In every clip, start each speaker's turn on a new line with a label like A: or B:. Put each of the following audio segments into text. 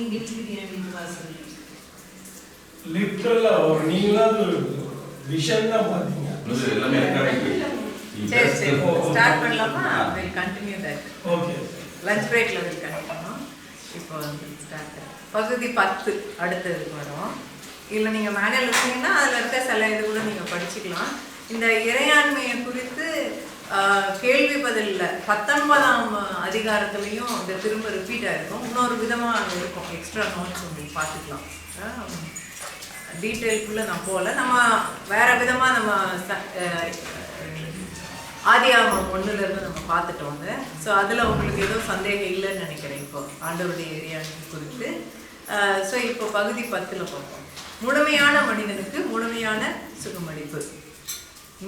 A: meaning literally behind universal?
B: லிட்டரலா ஒரு நீங்களாவது vision தான் பாத்தீங்க.
C: இது எல்லாமே ரெக்கார்டிங்.
D: சரி சரி ஸ்டார்ட் பண்ணலாமா? we'll continue that.
B: Okay.
D: Lunch பிரேக்ல we'll continue. இப்போ ஸ்டார்ட் பகுதி 10 அடுத்ததுக்கு வரோம். இல்லை நீங்கள் மேனுவல் இருக்கீங்கன்னா அதில் இருக்க சில இது கூட நீங்கள் படிச்சுக்கலாம். இந்த இறையாண்மையை குறித்து கேள்வி பதிலில் 19ஆம் அதிகாரத்துலேயும் இந்த திரும்ப ரிப்பீட் ஆகிருக்கும். இன்னொரு விதமாக அங்கே இருக்கும், எக்ஸ்ட்ரா நோட்ஸ் உங்களுக்கு பார்த்துக்கலாம். டீட்டெயிலுக்குள்ளே நான் போகல, நம்ம வேறு விதமாக நம்ம ஆதியாகமம் 1லேருந்து நம்ம பார்த்துட்டோங்க. ஸோ அதில் உங்களுக்கு எதுவும் சந்தேகம் இல்லைன்னு நினைக்கிறேன் இப்போ ஆண்டவருடைய இறையாண்மை குறித்து. ஸோ இப்போ பகுதி 10 பார்ப்போம். முழுமையான மனிதனுக்கு முழுமையான சுகமளிப்பு,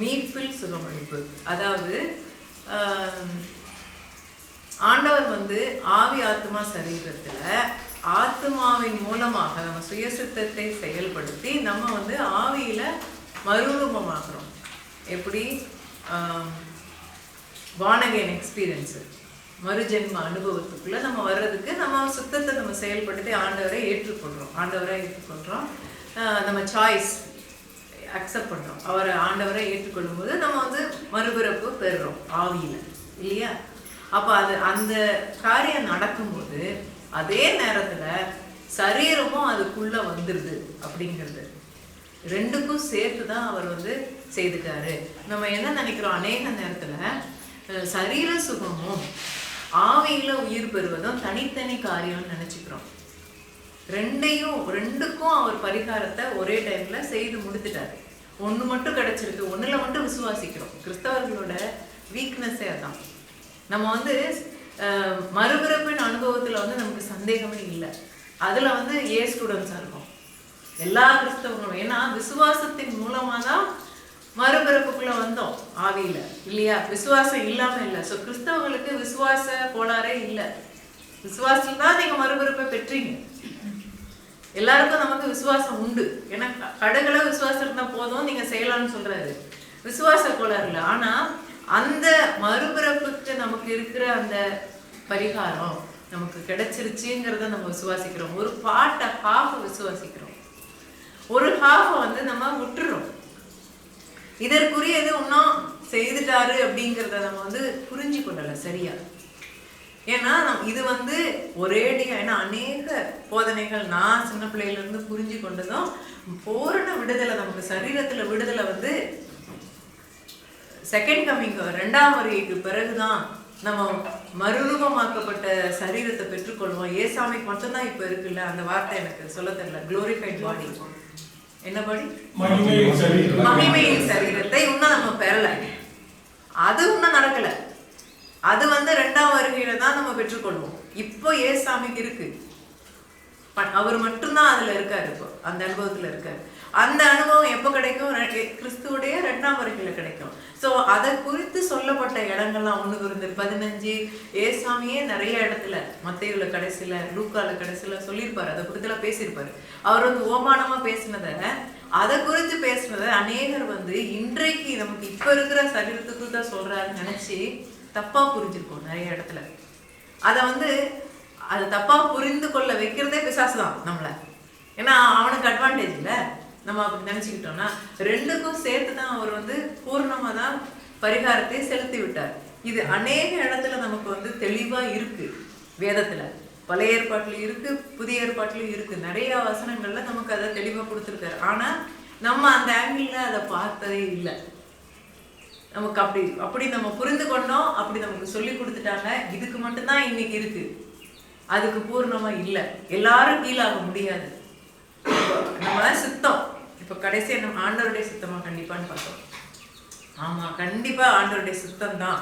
D: மீட்பில் சுகமளிப்பு. அதாவது ஆண்டவர் வந்து ஆவி ஆத்மா சரீரத்தில் ஆத்மாவின் மூலமாக நம்ம சுயசித்தத்தை செயல்படுத்தி நம்ம வந்து ஆவியில் மறுரூபமாக்குறோம். எப்படி வானகேன் எக்ஸ்பீரியன்ஸு, மறுஜென்ம அனுபவத்துக்குள்ளே நம்ம வர்றதுக்கு நம்ம சுத்தத்தை நம்ம செயல்படுத்தி ஆண்டவரை ஏற்றுக்கொள்கிறோம். நம்ம சாய்ஸ் அக்செப்ட் பண்ணுறோம். அவரை ஆண்டவரை ஏற்றுக்கொள்ளும் போது நம்ம வந்து மறுபிறப்பு பெறுறோம் ஆவியில், இல்லையா? அப்போ அந்த காரியம் நடக்கும்போது அதே நேரத்தில் சரீரமும் அதுக்குள்ளே வந்துடுது. அப்படிங்கிறது ரெண்டுக்கும் சேர்த்து தான் அவர் வந்து செய்துட்டாரு. நம்ம என்ன நினைக்கிறோம், அநேக நேரத்தில் சரீர சுகமும் ஆவியில் உயிர் பெறுவதும் தனித்தனி காரியம்னு நினச்சிக்கிறோம். ரெண்டுக்கும் அவர் பரிகாரத்தை ஒரே டைமில் செய்து முடித்துட்டாரு. ஒன்று மட்டும் கிடச்சிருக்கு, ஒன்றில் மட்டும் விசுவாசிக்கிறோம். கிறிஸ்தவர்களோட வீக்னஸே அதான். நம்ம வந்து மறுபிறப்பின் அனுபவத்தில் வந்து நமக்கு சந்தேகமே இல்லை. அதில் வந்து ஸ்டூடெண்ட்ஸாக இருக்கும் எல்லா கிறிஸ்தவர்களும். ஏன்னா விசுவாசத்தின் மூலமாக தான் மறுபிறப்புக்குள்ளே வந்தோம் ஆவியில், இல்லையா? விசுவாசம் இல்லாமல் இல்லை. ஸோ கிறிஸ்தவங்களுக்கு விசுவாச கோளாறே இல்லை. விசுவாசத்தில் தான் நீங்கள் மறுபிறப்பை பெற்றீங்க. எல்லாருக்கும் நமக்கு விசுவாசம் உண்டு. ஏன்னா கடுகளை விசுவாசம் இருந்தால் போதும் நீங்கள் செய்யலாம்னு சொல்கிறாரு. விசுவாச கோளாறு இல்லை. ஆனால் அந்த மறுபிறப்புக்கு நமக்கு இருக்கிற அந்த பரிகாரம் நமக்கு கிடைச்சிருச்சுங்கிறத நம்ம விசுவாசிக்கிறோம். ஒரு பாட்டை ஹாஃபை விசுவாசிக்கிறோம், ஒரு ஹாஃபை வந்து நம்ம விட்டுறோம். இதற்குரியது இன்னும் செய்துட்டாரு அப்படிங்கிறத நம்ம வந்து புரிஞ்சு கொள்ளலை சரியா. ஏன்னா இது வந்து ஒரேடியா, ஏன்னா அநேக போதனைகள் நான் சின்ன பிள்ளையிலேருந்து புரிஞ்சு கொண்டதும் பூரண விடுதலை, நமக்கு சரீரத்தில் விடுதலை வந்து செகண்ட் கம்மிங், 2ஆம் வருகைக்கு பிறகுதான் நம்ம மறுரூபமாக்கப்பட்ட சரீரத்தை பெற்றுக்கொள்வோம். ஏசாமிக்கு மட்டும்தான் இப்போ இருக்குல்ல அந்த வார்த்தை, எனக்கு சொல்ல தெரியல. குளோரிஃபைட் பாடி, என்ன பாடி? மகிமையின் சரீரத்தை இன்னும் நம்ம பெறல. அது இன்னும் நடக்கல. அது வந்து 2ஆம் வருகையில தான் நம்ம பெற்றுக்கொள்வோம். இப்போ ஏசாமிக்கு இருக்கு, அவர் மட்டும்தான் அதுல இருக்காரு. இப்போ அந்த அனுபவத்துல இருக்காரு. அந்த அனுபவம் எப்போ கிடைக்கும்? கிறிஸ்துவுடைய 2ஆம் வருகையில கிடைக்கும். ஸோ அதை குறித்து சொல்லப்பட்ட இடங்கள்லாம் 1 Corinthians 15, ஏசாமியே நிறைய இடத்துல மத்தேயுல கடைசியில, லூக்கால கடைசியில சொல்லியிருப்பாரு. அதை குறித்துலாம் பேசியிருப்பாரு. அவர் வந்து ஓமானமா பேசினதை, அதை குறித்து பேசினதை அநேகர் வந்து இன்றைக்கு நமக்கு இப்ப இருக்கிற சரீரத்துக்கு தான் சொல்றாருன்னு நினைச்சு தப்பா புரிஞ்சிருக்கோம் நிறைய இடத்துல. அதை வந்து அது தப்பா புரிந்து கொள்ள வைக்கிறதே பிசாசு தான் நம்மளை. ஏன்னா அவனுக்கு அட்வான்டேஜ் இல்லை. நம்ம அப்படி நினச்சிக்கிட்டோம்னா ரெண்டுக்கும் சேர்த்து தான் அவர் வந்து பூர்ணமாக தான் பரிகாரத்தை செலுத்தி விட்டார். இது அநேக இடத்துல நமக்கு வந்து தெளிவாக இருக்கு. வேதத்தில் பழைய ஏற்பாட்டிலையும் இருக்கு, புதிய ஏற்பாட்டிலையும் இருக்கு. நிறைய வசனங்கள்ல நமக்கு அதை தெளிவாக கொடுத்துருக்காரு. ஆனால் நம்ம அந்த ஆங்கிளில் அதை பார்த்ததே இல்லை. நமக்கு அப்படி நம்ம புரிந்து கொண்டோம், அப்படி நமக்கு சொல்லி கொடுத்துட்டாங்க. இதுக்கு மட்டும்தான் இன்னைக்கு இருக்கு, அதுக்கு பூர்ணமா இல்லை. எல்லாரும் கீழாக முடியாது. நம்ம சித்தம் இப்போ கடைசியா நம்ம ஆண்டவருடைய சித்தமா கண்டிப்பான்னு பார்த்தோம். ஆமா, கண்டிப்பா ஆண்டவருடைய சித்தம் தான்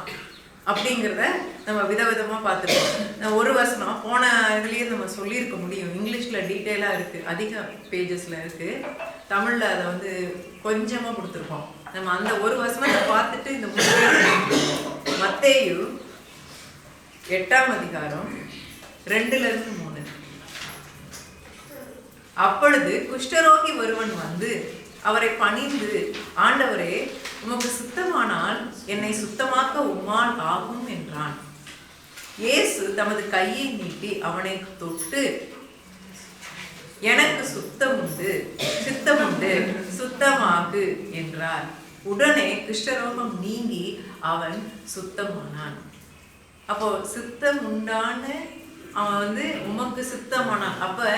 D: அப்படிங்கிறத நம்ம விதவிதமா பார்த்துருக்கோம். நான் ஒரு வசனம் போன இதுலயே நம்ம சொல்லியிருக்க முடியும். இங்கிலீஷ்ல டீட்டெயிலா இருக்கு, அதிக பேஜஸ்ல இருக்கு. தமிழ்ல அதை வந்து கொஞ்சமா கொடுத்துருக்கோம். நம்ம அந்த ஒரு வசனத்தை பார்த்துட்டு இந்த மத்தேயு 8ஆம் அதிகாரம் 2-3. அப்பொழுது குஷ்டரோகி ஒருவன் வந்து அவரை பணிந்து, ஆண்டவரே, உமக்கு சுத்தமானால் என்னை சுத்தமாக்க உம்மால் ஆகும் என்றான். இயேசு தமது கையை நீட்டி அவனை தொட்டு, எனக்கு சுத்தம் உண்டு, சித்தம் உண்டு, சுத்தமாகு என்றார். உடனே குஷ்டரோகம் நீங்கி அவன் சுத்தமானான். அப்போ சித்தம் உண்டான்னு அவன் வந்து உமக்கு சுத்தமானான். அப்ப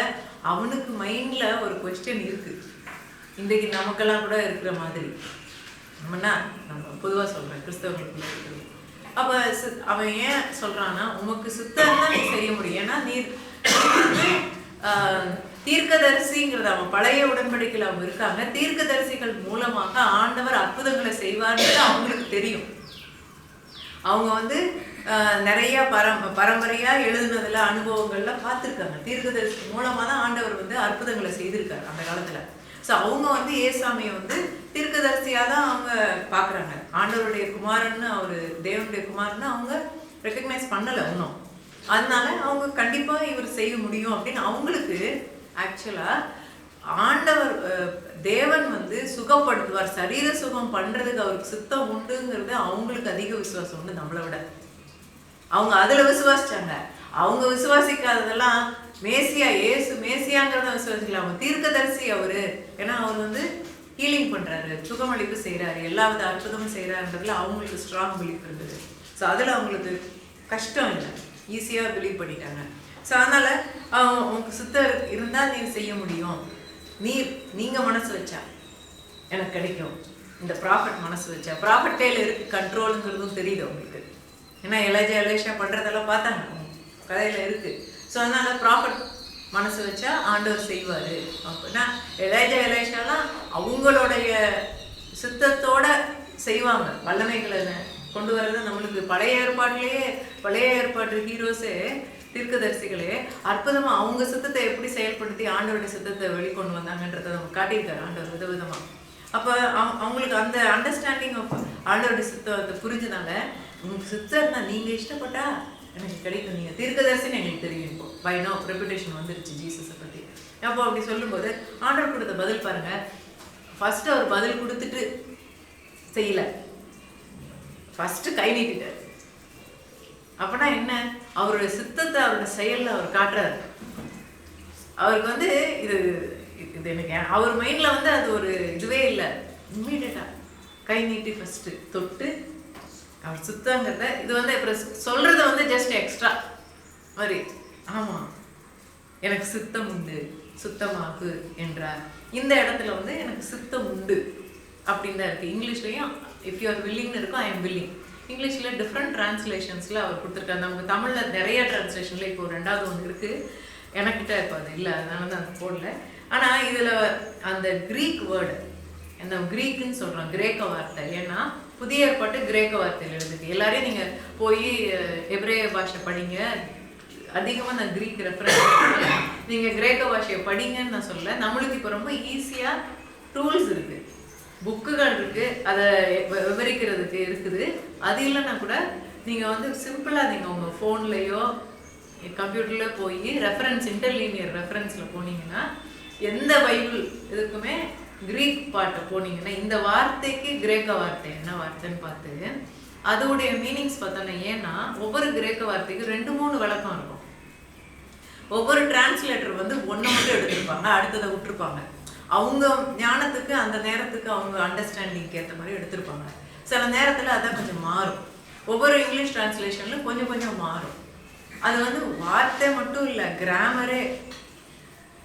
D: அவனுக்கு மைண்ட்ல ஒரு கொஸ்டின் இருக்கு, இன்றைக்கு நமக்கெல்லாம் கூட இருக்கிற மாதிரி. நம்ம பொதுவா சொல்றேன், கிறிஸ்தவர்களுக்குள்ள இருக்குது. அப்ப அவன் ஏன் சொல்றான்னா, உமக்கு சுத்தம் தான் நீ செய்ய முடியும். ஏன்னா நீர் தீர்க்கதரிசிங்கிறது அவன் பழைய உடன்படிக்கையில் அவங்க இருக்காங்க. தீர்க்கதரிசிகள் மூலமாக ஆண்டவர் அற்புதங்களை செய்வார்ன்றது அவங்களுக்கு தெரியும். அவங்க வந்து நிறைய பரம்பரையா எழுதுனதுல அனுபவங்கள்ல பார்த்துருக்காங்க. தீர்க்கதரிசி மூலமா தான் ஆண்டவர் வந்து அற்புதங்களை செய்திருக்காரு அந்த காலத்துல. ஸோ அவங்க வந்து ஏசாமியை வந்து தீர்க்கதரிசியா தான் அவங்க பாக்குறாங்க. ஆண்டவருடைய குமாரன்னு, அவரு தேவனுடைய குமாரன்னு அவங்க ரெக்கக்னைஸ் பண்ணல இன்னும். அதனால அவங்க கண்டிப்பா இவர் செய்ய முடியும் அப்படின்னு அவங்களுக்கு ஆக்சுவலா ஆண்டவர் தேவன் வந்து சுகப்படுத்துவார், சரீர சுகம் பண்றதுக்கு அவருக்கு சுத்தம் உண்டுங்கிறது அவங்களுக்கு அதிக விசுவாசம் உண்டு நம்மளை விட. அவங்க அதுல விசுவாசிச்சாங்க. அவங்க விசுவாசிக்காததெல்லாம் மேசியா, ஏசு மேசியாங்கிறத விசுவாசிக்கல. அவங்க தீர்க்கதரிசி அவரு. ஏன்னா அவர் வந்து ஹீலிங் பண்றாரு, சுகமளிப்பு செய்யறாரு, எல்லா வித அற்புதமும் செய்யறாருன்றதுல அவங்களுக்கு ஸ்ட்ராங் பிலீஃப் இருந்தது. ஸோ அதுல அவங்களுக்கு கஷ்டம் இல்லை, ஈஸியா பிலீவ் பண்ணிட்டாங்க. ஸோ அதனால உங்களுக்கு சுத்தம் இருந்தா நீ செய்ய முடியும், நீங்க மனசு வச்சா எனக்கு கிடைக்கும். இந்த ப்ராஃபட் மனசு வச்சா, ப்ராஃபட் கையில இருக்கு கண்ட்ரோலுங்கிறதும் தெரியுது அவங்களுக்கு. ஏன்னா எலேஷா பண்றதெல்லாம் பார்த்தாங்க, கதையில இருக்கு. ஸோ அதனால ப்ராஃபட் மனசு வச்சா ஆண்டவர் செய்வாரு. அப்படின்னா எலேஷாலாம் அவங்களுடைய சித்தத்தோட செய்வாங்க. வல்லமைகளை கொண்டு வர்றது நம்மளுக்கு பழைய ஏற்பாட்டு ஹீரோஸே, தீர்க்கதரிசிகளே அற்புதமா அவங்க சித்தத்தை எப்படி செயல்படுத்தி ஆண்டவருடைய சித்தத்தை வெளிக்கொண்டு வந்தாங்கன்றதை நம்ம காட்டியிருக்காரு ஆண்டவர் விதவிதமா. அப்ப அவங்களுக்கு அந்த அண்டர்ஸ்டாண்டிங் ஆஃப் ஆண்டவருடைய சித்தத்தை புரிஞ்சதுனால, உங்களுக்கு சித்தம் இருந்தா நீங்க இஷ்டப்பட்டா எனக்கு கிடைக்கும், நீங்க தீர்க்கதரிசின்னு எங்களுக்கு தெரியும். இப்போ பை நோ ரெப்புடேஷன் வந்துருச்சு ஜீசஸை பத்தி. அப்போ அப்படி சொல்லும்போது ஆண்டவர் கொடுத்த பதில் பாருங்க. ஃபர்ஸ்ட் அவர் பதில் கொடுத்துட்டு செய்யல, ஃபர்ஸ்ட் கை நீட்டிட்டார். அப்படின்னா என்ன, அவருடைய சித்தத்தை அவருடைய செயல்ல அவர் காட்டுறாரு. அவருக்கு வந்து இது எனக்கு அவர் மைண்ட்ல வந்து அது ஒரு இதுவே இல்லை. இம்மீடியட்டா கை நீட்டி ஃபர்ஸ்ட் தொட்டு அவர் சுத்தங்கிறத இது வந்து இப்போ சொல்றது வந்து ஜஸ்ட் எக்ஸ்ட்ரா மாதிரி. ஆமா எனக்கு சித்தம் உண்டு, சுத்தமாகு என்றார். இந்த இடத்துல வந்து எனக்கு சித்தம் உண்டு அப்படின்னு தான் இருக்கு. இங்கிலீஷ்லயும் இஃப் யூ ஆர் வில்லிங்னு இருக்கும், ஐ எம் வில்லிங். இங்கிலீஷ்ல டிஃப்ரெண்ட் டிரான்ஸ்லேஷன்ஸ்ல அவர் கொடுத்துருக்காரு. நமக்கு தமிழ்ல நிறைய டிரான்ஸ்லேஷன்ல இப்போ ரெண்டாவது ஒன்று இருக்கு, எனக்கிட்ட இப்போ அது இல்லை, அதனால தான் அது போடல. ஆனா இதுல அந்த கிரீக் வேர்டு, அந்த கிரீக்குன்னு சொல்றோம், கிரேக்க வார்த்தை. ஏன்னா புதிய ஏற்பாட்டு கிரேக்க வார்த்தையில் எழுதுக்கு. எல்லாரையும் நீங்க போய் எபிரேய பாஷை படிங்க, அதிகமாக நான் கிரீக் ரெஃபரன்ஸ், நீங்க கிரேக்க பாஷையை படிங்கன்னு நான் சொல்ல. நம்மளுக்கு இப்போ ரொம்ப ஈஸியா டூல்ஸ் இருக்கு, புக்குகள் இருக்கு, அதை விவரிக்கிறதுக்கு இருக்குது. அது இல்லைன்னா கூட நீங்க வந்து சிம்பிளா நீங்க உங்க ஃபோன்லயோ கம்ப்யூட்டர்ல போய் ரெஃபரன்ஸ், இன்டர்லீனியர் ரெஃபரன்ஸ்ல போனீங்கன்னா எந்த பைபிள் இதுக்குமே கிரீக் பாட்டை போனீங்கன்னா இந்த வார்த்தைக்கு கிரேக்க வார்த்தை என்ன வார்த்தைன்னு பார்த்து அதோடைய மீனிங்ஸ் பார்த்தோன்னா, ஏன்னா ஒவ்வொரு கிரேக்க வார்த்தைக்கு 2-3 விளக்கம் இருக்கும். ஒவ்வொரு டிரான்ஸ்லேட்டர் வந்து ஒன்றை மட்டும் எடுத்திருப்பாங்க, அடுத்ததை விட்டுருப்பாங்க. அவங்க ஞானத்துக்கு அந்த நேரத்துக்கு அவங்க அண்டர்ஸ்டாண்டிங்க்கு ஏற்ற மாதிரி எடுத்திருப்பாங்க. சில நேரத்தில் அதான் கொஞ்சம் மாறும். ஒவ்வொரு இங்கிலீஷ் டிரான்ஸ்லேஷன்லையும் கொஞ்சம் மாறும். அது வந்து வார்த்தை மட்டும் இல்லை, கிராமரே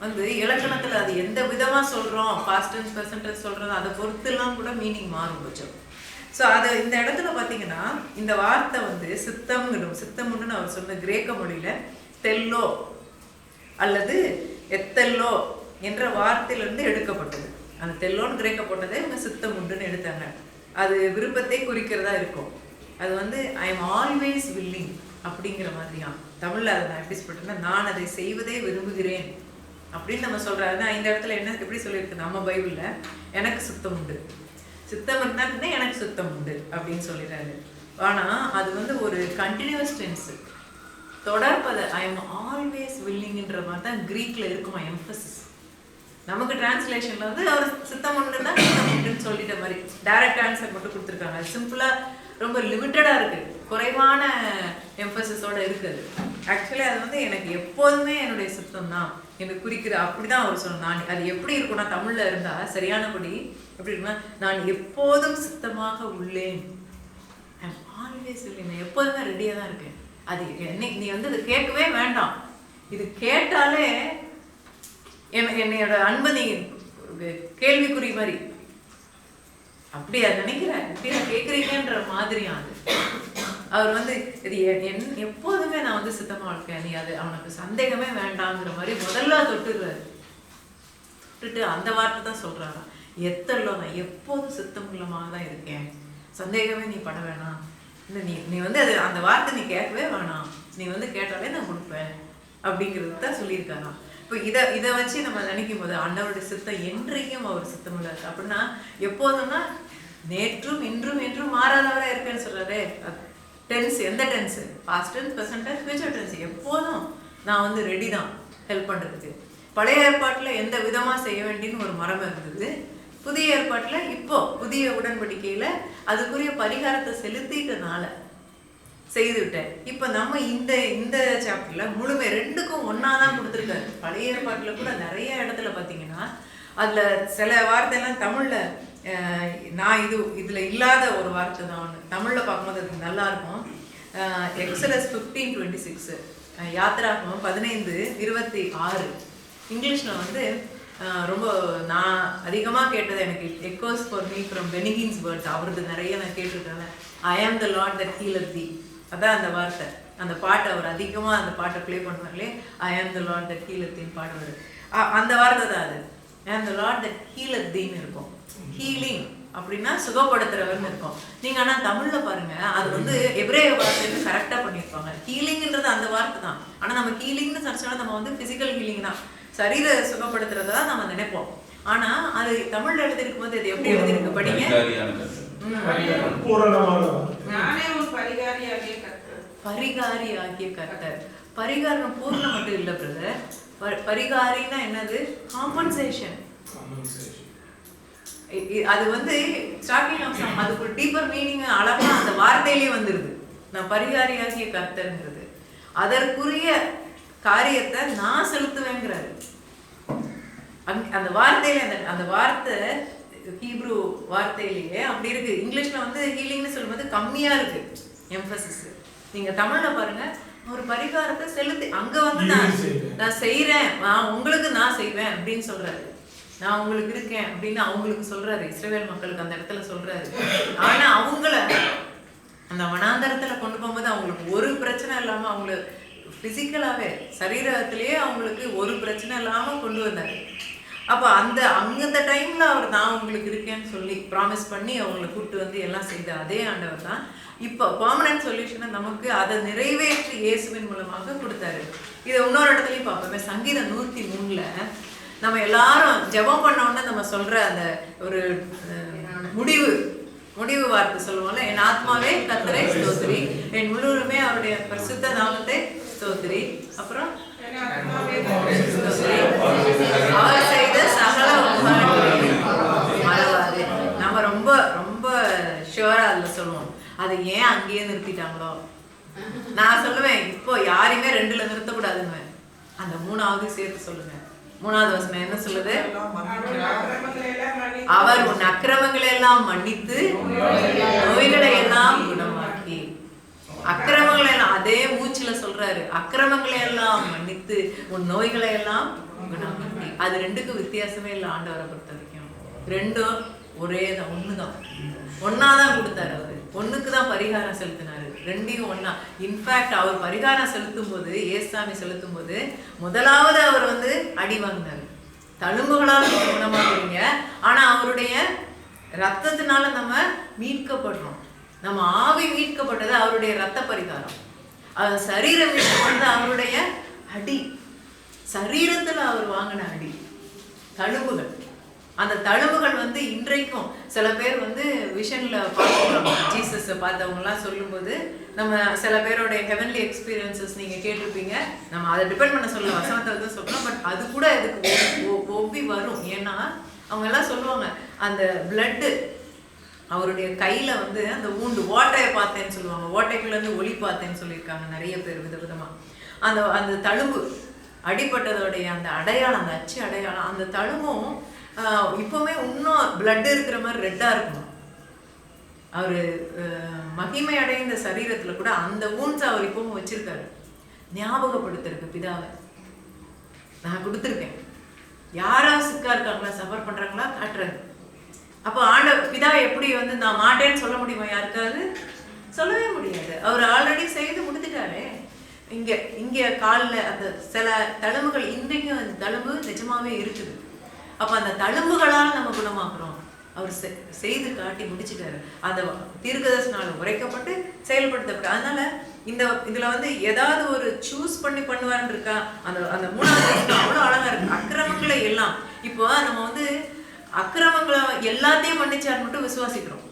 D: வந்து இலக்கணத்தில் அது எந்த விதமாக சொல்கிறோம், பாஸ்ட் டென்ஸ் ப்ரெசன்ட் டென்ஸ் சொல்கிறோம், அதை பொறுத்துலாம் கூட மீனிங் மாறும் கொஞ்சம். ஸோ அதை இந்த இடத்துல பார்த்தீங்கன்னா இந்த வார்த்தை வந்து சித்தம்னு அவர் சொன்ன கிரேக்க மொழியில தெல்லோ அல்லது எத்தல்லோ என்ற வார்த்தையிலிருந்து எடுக்கப்பட்டது. அந்த தெல்லோன்னு கிரேக்க போட்டதே இவங்க சித்தம் உண்டுன்னு எடுத்தாங்க. அது விருப்பத்தை குறிக்கிறதா இருக்கும். அது வந்து ஐ எம் ஆல்வேஸ் வில்லிங் அப்படிங்கிற மாதிரியா. தமிழ்ல அதை நான் எப்படி சொல்றேன்னா, நான் அதை செய்வதே விரும்புகிறேன் அப்படின்னு நம்ம சொல்றாருன்னா, இந்த இடத்துல என்ன எப்படி சொல்லியிருக்கு நம்ம பைபிள்ல, எனக்கு சுத்தம் உண்டு, சித்தம் இருந்தா எனக்கு சுத்தம் உண்டு அப்படின்னு சொல்லிடுறாரு. ஆனா அது வந்து ஒரு கண்டினியூஸ் டென்ஸ், தொடர்பது. ஐ எம் ஆல்வேஸ் வில்லிங்ன்ற மாதிரி தான் கிரீக்ல இருக்குமா எம்பசிஸ். நமக்கு டிரான்ஸ்லேஷன்ல வந்து அவர் சித்தம் உண்டுன்னா சித்தம் உண்டுன்னு சொல்லிட்ட மாதிரி டைரக்ட் ஆன்சர் மட்டும் கொடுத்துருக்காங்க. சிம்பிளா ரொம்ப லிமிட்டடா இருக்கு, குறைவான எம்பசிஸோட இருக்குது. ஆக்சுவலி அது வந்து எனக்கு எப்போதுமே என்னுடைய சித்தம் தான் எனக்கு குறிக்கிற அப்படிதான் அவர் சொன்னான். அது எப்படி இருக்கும்னா தமிழ்ல இருந்தா சரியானபடி எப்படி இருக்குன்னா, நான் எப்போதும் சித்தமாக உள்ளேன். ஆல்வேஸ் நான் எப்போதுமே ரெடியா தான் இருக்கேன். அது என்னைக்கு நீ வந்து அது கேட்கவே வேண்டாம். இது கேட்டாலே என்னையோட அன்பு நீ கேள்விக்குறி மாதிரி அப்படியா நினைக்கிறேன், இப்படியா கேட்குறீங்கன்ற மாதிரியாது. அவர் வந்து இது எப்போதுமே நான் வந்து சித்தமா இருக்கேன், நீ அது அவனுக்கு சந்தேகமே வேண்டாங்கிற மாதிரி முதல்ல தொட்டுறாரு. தொட்டுட்டு அந்த வார்த்தை தான் சொல்றாங்க, எத்தல்லோ நான் எப்போதும் சித்தம் உள்ளமாக தான் இருக்கேன், சந்தேகமே நீ பட வேணாம். இல்லை நீ வந்து அது அந்த வார்த்தை நீ கேட்கவே வேணாம், நீ வந்து கேட்டாலே நான் கொடுப்பேன் அப்படிங்கிறது தான் சொல்லியிருக்காராம். இப்போ இதை வச்சு நம்ம நினைக்கும் போது ஆண்டவருடைய சித்தம் என்றைக்கும் அவர் சித்தம் உள்ளது. அப்படின்னா எப்போதும்னா நேற்றும் இன்றும் என்றும் மாறாதவராக இருக்கேன்னு சொல்றாரு. டென்ஸ் எந்த tense? Past tense, present tense, future tense. எப்போதும் நான் வந்து ரெடி தான் ஹெல்ப் பண்ணுறதுக்கு. பழைய ஏற்பாட்டில் எந்த விதமாக செய்ய வேண்டியன்னு ஒரு மரபு இருந்தது. புதிய ஏற்பாட்டில் இப்போ புதிய உடன்படிக்கையில் அதுக்குரிய பரிகாரத்தை செலுத்திட்டனால செய்துவிட்டேன். இப்போ நம்ம இந்த சாப்டரில் முழுமை ரெண்டுக்கும் ஒன்றா தான் கொடுத்துருக்காரு. பழைய ஏற்பாட்டில் கூட நிறைய இடத்துல பார்த்தீங்கன்னா அதில் சில வார்த்தைலாம் தமிழில் நான் இதில் இல்லாத ஒரு வார்த்தை தான் ஒன்று தமிழில் பார்க்கும்போது அது நல்லாயிருக்கும். எக்ஸலஸ் 15:26, யாத்திராகமம் 15:26. இங்கிலீஷில் வந்து ரொம்ப நான் அதிகமாக கேட்டது எனக்கு எக்கோஸ் ஃபார் மீ ஃப்ரம் பெனிகின்ஸ் வேர்ட்ஸ். அவரது நிறைய நான் கேட்டிருக்கேன். ஐ ஆம் த லார்ட் தட் ஹீலத் தீ, அதான் அந்த வார்த்தை. அந்த பாட்டை அவர் அதிகமாக அந்த பாட்டை ப்ளே பண்ணுவாங்களே, ஐ ஆம் த லார்ட் தட் ஹீலத் தீன்னு பாடுவார். அந்த வார்த்தை தான் அது. ஐ ஆம் த லார்ட் தட் ஹீலத் தீன்னு இருக்கும். ஹீலிங் அப்படின்னா சுகப்படுத்துறவர்னு இருக்கும். நீங்கள் ஆனால் தமிழில் பாருங்கள், அது வந்து எபிரேய வார்த்தைன்னு கரெக்டாக பண்ணியிருப்பாங்க. ஹீலிங்ன்றது அந்த வார்த்தை தான். ஆனால் நம்ம ஹீலிங்னு நினச்சோன்னா நம்ம வந்து ஃபிசிக்கல் ஹீலிங் தான், சரீர சுகப்படுத்துறதா நம்ம நினைப்போம். ஆனால் அது தமிழில் எழுதிருக்கும் போது இது எப்படி எழுதிருக்கு படிங்க. பரிகாரியாகிய கர்த்தர். பரிகாரம் பூர்ணம் மட்டும் இல்லை பிரதர். பரிகாரின்னா என்னது? காம்பன்சேஷன். அது வந்து ஸ்டார்டிங் அம்சம், அதுக்கு ஒரு டீப்பர் மீனிங் அழகா அந்த வார்த்தையிலேயே வந்துருது. நான் பரிகாரியாகிய கர்த்தர்ங்கிறது அதற்குரிய காரியத்தை நான் செலுத்துவேங்கிறாரு. அந்த வார்த்தையில அந்த வார்த்தை ஹீப்ரு வார்த்தையிலேயே அப்படி இருக்கு. இங்கிலீஷ்ல வந்து ஹீலிங்னு சொல்லும்போது கம்மியா இருக்கு எம்பசிஸ். நீங்க தமிழ்ல பாருங்க, ஒரு பரிகாரத்தை செலுத்தி அங்க வந்து நான் செய்யறேன், உங்களுக்கு நான் செய்வேன் அப்படின்னு சொல்றாரு. நான் உங்களுக்கு இருக்கேன் அப்படின்னு அவங்களுக்கு சொல்றாரு, இஸ்ரவேல் மக்களுக்கு அந்த இடத்துல சொல்றாரு. ஆனா அவங்கள அந்த வனாந்தரத்துல கொண்டு போகும்போது அவங்களுக்கு ஒரு பிரச்சனை இல்லாம, அவங்களுக்கு பிசிக்கலாவே சரீரத்திலேயே அவங்களுக்கு ஒரு பிரச்சனை இல்லாம கொண்டு வந்தாரு. அப்ப அந்த டைம்ல அவர் நான் உங்களுக்கு இருக்கேன்னு சொல்லி ப்ராமிஸ் பண்ணி அவங்களை கூப்பிட்டு வந்து எல்லாம் செய்த அதே ஆண்டவர் தான் இப்போ பெர்மனன்ட் சொல்யூஷனை நமக்கு அதை நிறைவேற்றி இயேசுவின் மூலமாக கொடுத்தாரு. இதை இன்னொரு இடத்துலையும் பார்ப்போமே, சங்கீதம் 103ல நம்ம எல்லாரும் ஜெபம் பண்ணோம்னா நம்ம சொல்ற அந்த ஒரு முடிவு வார்த்தை சொல்லுவோம்ல, என் ஆத்மாவே கர்த்தரை ஸ்தோத்திரி, என் முழுவதுமே அவருடைய பரிசுத்த நாமத்தை ஸ்தோத்திரி, அப்புறம் அவர் செய்த சகல உபகாரங்களையும் மறவாது. நம்ம ரொம்ப ரொம்ப ஷுவரா அதுல சொல்லுவோம். அதை ஏன் அங்கேயே நிறுத்திட்டாங்களோ? நான் சொல்லுவேன், இப்போ யாரையுமே 2ல நிறுத்தக்கூடாதுன்னு. அந்த 3வது சேர்த்து சொல்லுங்க. 3வது வசனம் என்ன சொல்லுது? அவர் உன் அக்கிரமங்களை எல்லாம் மன்னித்து நோய்களை எல்லாம் குணமாக்கி. அக்கிரமங்களை எல்லாம் அதே மூச்சுல சொல்றாரு, அக்கிரமங்களை எல்லாம் மன்னித்து உன் நோய்களை எல்லாம் குணமாக்கி. அது 2க்கும் வித்தியாசமே இல்லை ஆண்டவரை பொறுத்த வரைக்கும். 2ம் ஒரே தான், ஒண்ணுதான், ஒன்னாதான் கொடுத்தாரு. அவரு ஒண்ணுக்கு தான் பரிகாரம் செலுத்தினாரு, 2யும் ஒன்னா. இன்ஃபேக்ட் அவர் பரிகாரம் செலுத்தும் போது, ஏசாமி செலுத்தும் போது முதலாவது அவர் வந்து அடி வாங்கினாரு. தழும்புகளால் குணமாக்குறீங்க, ஆனா அவருடைய ரத்தத்தினால நம்ம மீட்கப்படுறோம். நம்ம ஆவி மீட்கப்பட்டது அவருடைய ரத்த பரிகாரம். அது சரீரம் மீட்கப்பட்டது அவருடைய அடி. சரீரத்துல அவர் வாங்கின அடி, தழும்புகள். அந்த தழும்புகள் வந்து இன்றைக்கும் சில பேர் வந்து விஷன்ல பார்த்துக்கிறோம். ஜீசஸை பார்த்தவங்கலாம் சொல்லும்போது நம்ம சில பேரோட ஹெவன்லி எக்ஸ்பீரியன்சஸ் நீங்கள் கேட்டிருப்பீங்க. நம்ம அதை டிபெண்ட் பண்ண சொல்ல வசனத்தை தான் சொல்லணும். பட் அது கூட இதுக்கு ஒவ்வி வரும். ஏன்னா அவங்க எல்லாம் சொல்லுவாங்க, அந்த பிளட்டு அவருடைய கையில வந்து அந்த ஊண்டு ஓட்டையை பார்த்தேன்னு சொல்லுவாங்க, ஓட்டைக்குள்ள இருந்து ஒளி பார்த்தேன்னு சொல்லியிருக்காங்க நிறைய பேர் விதவிதமா. அந்த அந்த தழும்பு அடிப்பட்டதோடைய அந்த அடையாளம், அந்த அச்சு அடையாளம், அந்த தழும்பும் இப்பவுமே இன்னும் பிளட் இருக்கிற மாதிரி ரெட்டா இருக்கணும். அவரு மகிமை அடைந்த சரீரத்துல கூட அந்த ஊன்ஸ் அவர் இப்பவும் வச்சிருக்காரு. ஞாபகப்படுத்திருக்கு பிதாவை, நான் கொடுத்துருக்கேன். யாரா சிக்கா இருக்காங்களா, சஃபர் பண்றாங்களா காட்டுறாரு. அப்போ பிதா எப்படி வந்து நான் மாட்டேன்னு சொல்ல முடியுமா யாருக்காவது? சொல்லவே முடியாது. அவர் ஆல்ரெடி செய்து முடித்துட்டாரு. இங்க காலில் அந்த சில தழும்புகள், இன்றைக்கும் அந்த தழும்பு நிஜமாவே இருக்குது. அப்ப அந்த தழும்புகளால் நம்ம குணமாக்குறோம். அவர் செய்து காட்டி முடிச்சுட்டாரு. அந்த தீர்க்கதரிசனால உரைக்கப்பட்டு செயல்படுத்தப்பட்டு. அதனால இதுல வந்து ஏதாவது ஒரு சூஸ் பண்ணி பண்ணுவாருன்னு இருக்கா? அந்த மூணாவது அவ்வளவு அழகா இருக்கு. அக்கிரமங்களை எல்லாம் இப்போ நம்ம வந்து அக்கிரமங்களை எல்லாத்தையும் மன்னிச்சார் மட்டும் விசுவாசிக்கிறோம்.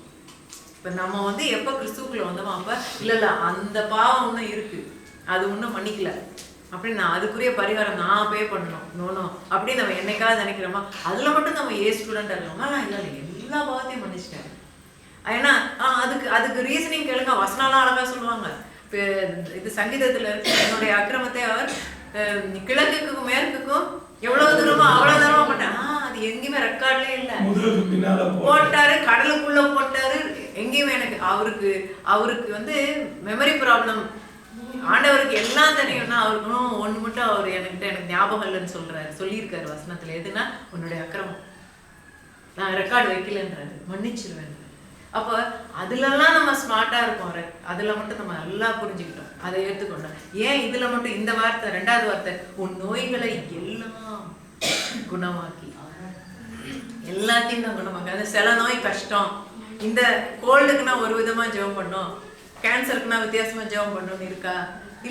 D: இப்ப நம்ம வந்து எப்ப கிறிஸ்துக்குள்ள வந்தோமோ அப்ப இல்ல அந்த பாவம் ஒன்றும் இருக்கு, அது ஒன்றும் மன்னிக்கல அப்படின்னு நான் அதுக்குரிய பரிகாரம் நான் பே பண்ணணும் நோனோ அப்படின்னு நம்ம என்னைக்காவது நினைக்கிறோமா? அதுல மட்டும் நம்ம ஸ்டூடெண்டா இருக்கோமா? இல்ல எல்லா பாவத்தையும் மன்னிச்சிட்டேன். ஏன்னா அதுக்கு ரீசனிங் கேளுங்க. வசனாலாம் அழகா சொல்லுவாங்க. இது சங்கீதத்துல இருக்கு, என்னுடைய அக்கிரமத்தை அவர் கிழக்குக்கும் மேற்குக்கும் எவ்வளவு தூரமா அவ்வளவு தூரமா போட்டேன். அது எங்கேயுமே ரெக்கார்ட்லயே இல்ல. போட்டாரு, கடலுக்குள்ள போட்டாரு, எங்கேயுமே எனக்கு அவருக்கு வந்து மெமரி ப்ராப்ளம். ஆண்டவருக்கு எல்லாம் தெரியும்னா அவருக்கு ஒண்ணு மட்டும் அவர் எனக்கு ஞாபகம் இல்லைன்னு சொல்லியிருக்காரு வசனத்துல. எதுனா உன்னுடைய அக்கிரமம் நான் ரெக்கார்டு வைக்கலன்றாரு, மன்னிச்சிருவேன். அப்ப அதுலலாம் நம்ம ஸ்மார்ட்டா இருக்கோம். அதுல மட்டும் நம்ம நல்லா புரிஞ்சுக்கிட்டோம், அதை ஏற்றுக்கொண்டோம். ஏன் இதுல மட்டும் இந்த வார்த்தை, ரெண்டாவது வார்த்தை, உன் நோய்களை எல்லாம் குணமாக்கி, எல்லாத்தையும் தான் குணமாக்கி. அது சில நோய் கஷ்டம். இந்த கோல்டுக்குன்னா ஒரு விதமா ஜெபம் பண்ணோம், கேன்சருக்குன்னா வித்தியாசமா ஜெபம் பண்ணணும்னு இருக்கா?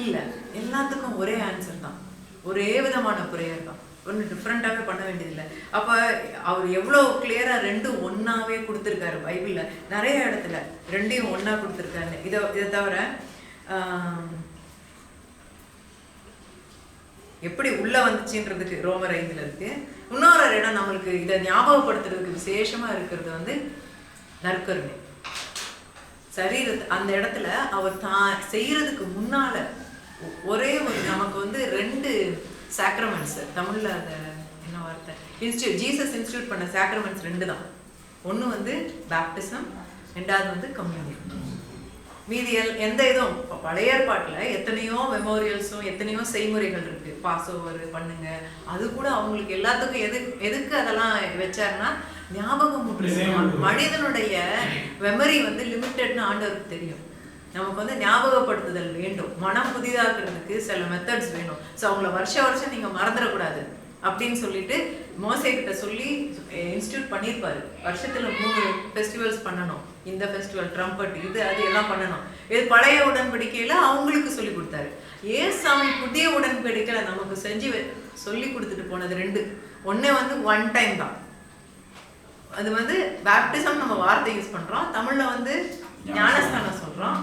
D: இல்ல, எல்லாத்துக்கும் ஒரே ஆன்சர் தான், ஒரே விதமான ப்ரேயர் தான், ஒன்றும் டிஃப்ரெண்டாகவே பண்ண வேண்டியதில்லை. அப்போ அவர் எவ்வளோ கிளியரா ரெண்டும் ஒன்னாவே கொடுத்துருக்காரு. பைபிள்ல நிறைய இடத்துல ரெண்டையும் ஒன்னா கொடுத்துருக்காரு. இதை தவிர எப்படி உள்ள வந்துச்சுன்றதுக்கு ரோமர் 5 இருக்கு. இன்னொரு இடம் நம்மளுக்கு இதை ஞாபகப்படுத்துறதுக்கு விசேஷமா இருக்கிறது வந்து நற்கருணை. சரீரத்தை அந்த இடத்துல அவர் தான் செய்யறதுக்கு முன்னால ஒரே ஒரு நமக்கு வந்து 2 சாக்ரமெண்ட்ஸ், தமிழ்ல அதை என்ன வார்த்தை, ஜீசஸ் இன்ஸ்டியூட் பண்ண சாக்ரமெண்ட்ஸ் 2 தான். ஒன்று வந்து பேப்டிசம், ரெண்டாவது வந்து கம்யூனியன். மீதி எந்த இதுவும் பழைய ஏற்பாட்டில் எத்தனையோ மெமோரியல்ஸும் எத்தனையோ செய்முறைகள் இருக்கு. பாஸ் ஓவர் பண்ணுங்க, அது கூட அவங்களுக்கு எல்லாத்துக்கும் எதுக்கு அதெல்லாம் வச்சாருன்னா ஞாபகம். மனிதனுடைய மெமரி வந்து லிமிட்டட்னு ஆண்டவருக்கு தெரியும். நமக்கு வந்து ஞாபகப்படுத்துதல் வேண்டும். மனம் புதிதாக்குறதுக்கு சில மெத்தட்ஸ் வேணும். ஸோ அவங்கள வருஷம் நீங்கள் மறந்துடக்கூடாது அப்படின்னு சொல்லிட்டு மோசே கிட்ட சொல்லி இன்ஸ்டியூட் பண்ணியிருப்பாரு. வருஷத்துல 3 ஃபெஸ்டிவல்ஸ் பண்ணணும். இந்த ஃபெஸ்டிவல், ட்ரம்பட், இது அது எல்லாம் பண்ணணும். இது பழைய உடன்படிக்கையில அவங்களுக்கு சொல்லி கொடுத்தாரு. ஏசாமி புதிய உடன்படிக்கையில நமக்கு செஞ்சு சொல்லி கொடுத்துட்டு போனது 2. ஒண்ணு வந்து 1 டைம் தான். அது வந்து பேப்டிசம் நம்ம வார்த்தை யூஸ் பண்றோம், தமிழ்ல வந்து ஞானஸ்தானம் சொல்றோம்.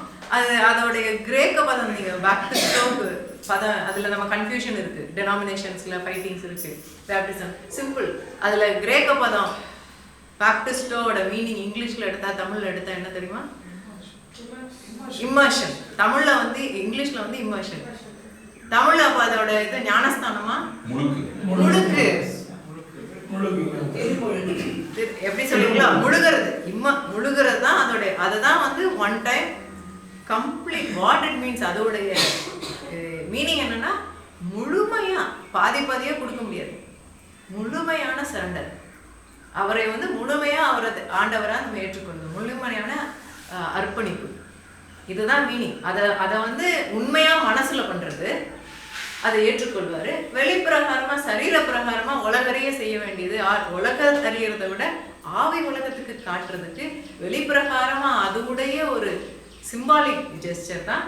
D: அதோடைய கிரேக்க பதம் நீங்க பேப்டிஸ்டோக்கு பதம், அதுல நம்ம கன்ஃபியூஷன் இருக்கு, டெனாமினேஷன்ஸ்ல ஃபைட்டிங்ஸ் இருக்கு. பேப்டிசம் சிம்பிள், அதுல கிரேக்க பதம் பேப்டிஸ்டோட மீனிங் இங்கிலீஷ்ல எடுத்தா தமிழ்ல எடுத்தா என்ன தெரியுமா? இம்மர்ஷன். தமிழ்ல வந்து இங்கிலீஷ்ல வந்து இம்மர்ஷன், தமிழ்ல அப்ப அதோட இது ஞானஸ்தானமா முழுக்கு. எப்படி சொல்லுங்களா? முழுகிறது. முழுகிறது தான் அதோட, அதுதான் வந்து 1 time complete. What it means, அதோடைய மீனிங் என்னன்னா முழுமையா, பாதியா கொடுக்க முடியாது, முழுமையான சரண்டர். அவரை வந்து முழுமையா அவரை ஆண்டவரா நம்ம ஏற்றுக்கொள்வது, முழுமையான அர்ப்பணிப்பு. இதுதான் மீனிங். அதை வந்து உண்மையா மனசுல பண்றது, அதை ஏற்றுக்கொள்வாரு. வெளிப்பிரகாரமா சரீர பிரகாரமா உலகறைய செய்ய வேண்டியது, உலக அறியறதை விட ஆவி உலகத்துக்கு காட்டுறதுக்கு வெளிப்பிரகாரமா அதுவுடைய ஒரு சிம்பாலிக் ஜெஸ்டர் தான்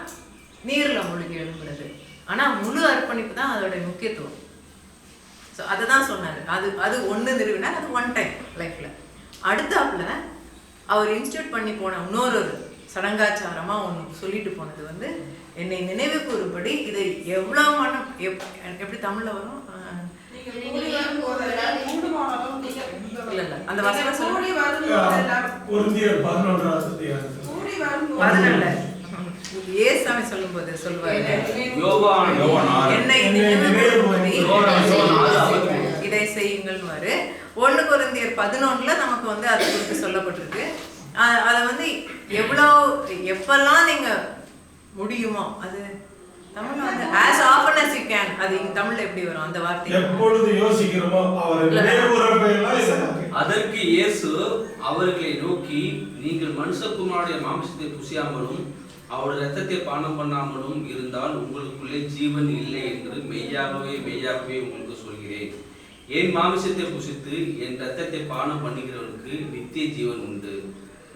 D: நீர்ல மூழ்கி எழும்புறது. ஆனா முழு அர்ப்பணிப்பு தான் அதோட முக்கியத்துவம். ஸோ அதை தான் சொன்னாரு. அது ஒன்று நிறுவினா அது 1 டைம் லைஃப்ல. அடுத்தாப்புல அவர் இன்ஸ்டியூட் பண்ணி போன இன்னொரு சடங்காச்சாரமா ஒன்று சொல்லிட்டு போனது வந்து, என்னை நினைவு கூறும்படி இதை எவ்வளவு மனம் எப்படி தமிழ்ல வரும், இல்ல அந்த வசனம்
A: கூடி
D: சொல்லி
A: வரும்போதெல்லாம்
B: கொரிந்தியர் 11ஆம் அதிகாரம்.
A: கூடி வரும்போது
D: 11 ஏசாமி சொல்லும்போது சொல்வாரு,
C: யோவான்
D: என்னை நினைவுகூரும்படி இதை செய்யுங்கள். 1 கொரிந்தியர் 11 நமக்கு வந்து அது குறித்து சொல்லப்பட்டிருக்கு. அதை வந்து எப்பெல்லாம் நீங்க முடியுமோ, அது தமிழ்ல வந்து as often as you can, அது இங்க தமிழ்ல எப்படி வரும் அந்த வார்த்தை?
B: எப்பொழுது யோசிக்கிறோமோ அவரை நினைவுகூரப்பெல்லாம் இருக்கு.
C: அதற்கு இயேசு அவர்களை நோக்கி, நீங்கள் மனுஷகுமாரனுடைய மாம்சத்தை புசியாமலும் அவருடைய இரத்தத்தை பானம் பண்ணாமலும் இருந்தால் உங்களுக்குள்ளே ஜீவன் இல்லை என்று மெய்யாகவே உங்களுக்கு சொல்கிறேன். என் மாமிசத்தை புசித்து என் இரத்தத்தை பானம் பண்ணுகிறவனுக்கு நித்திய ஜீவன் உண்டு.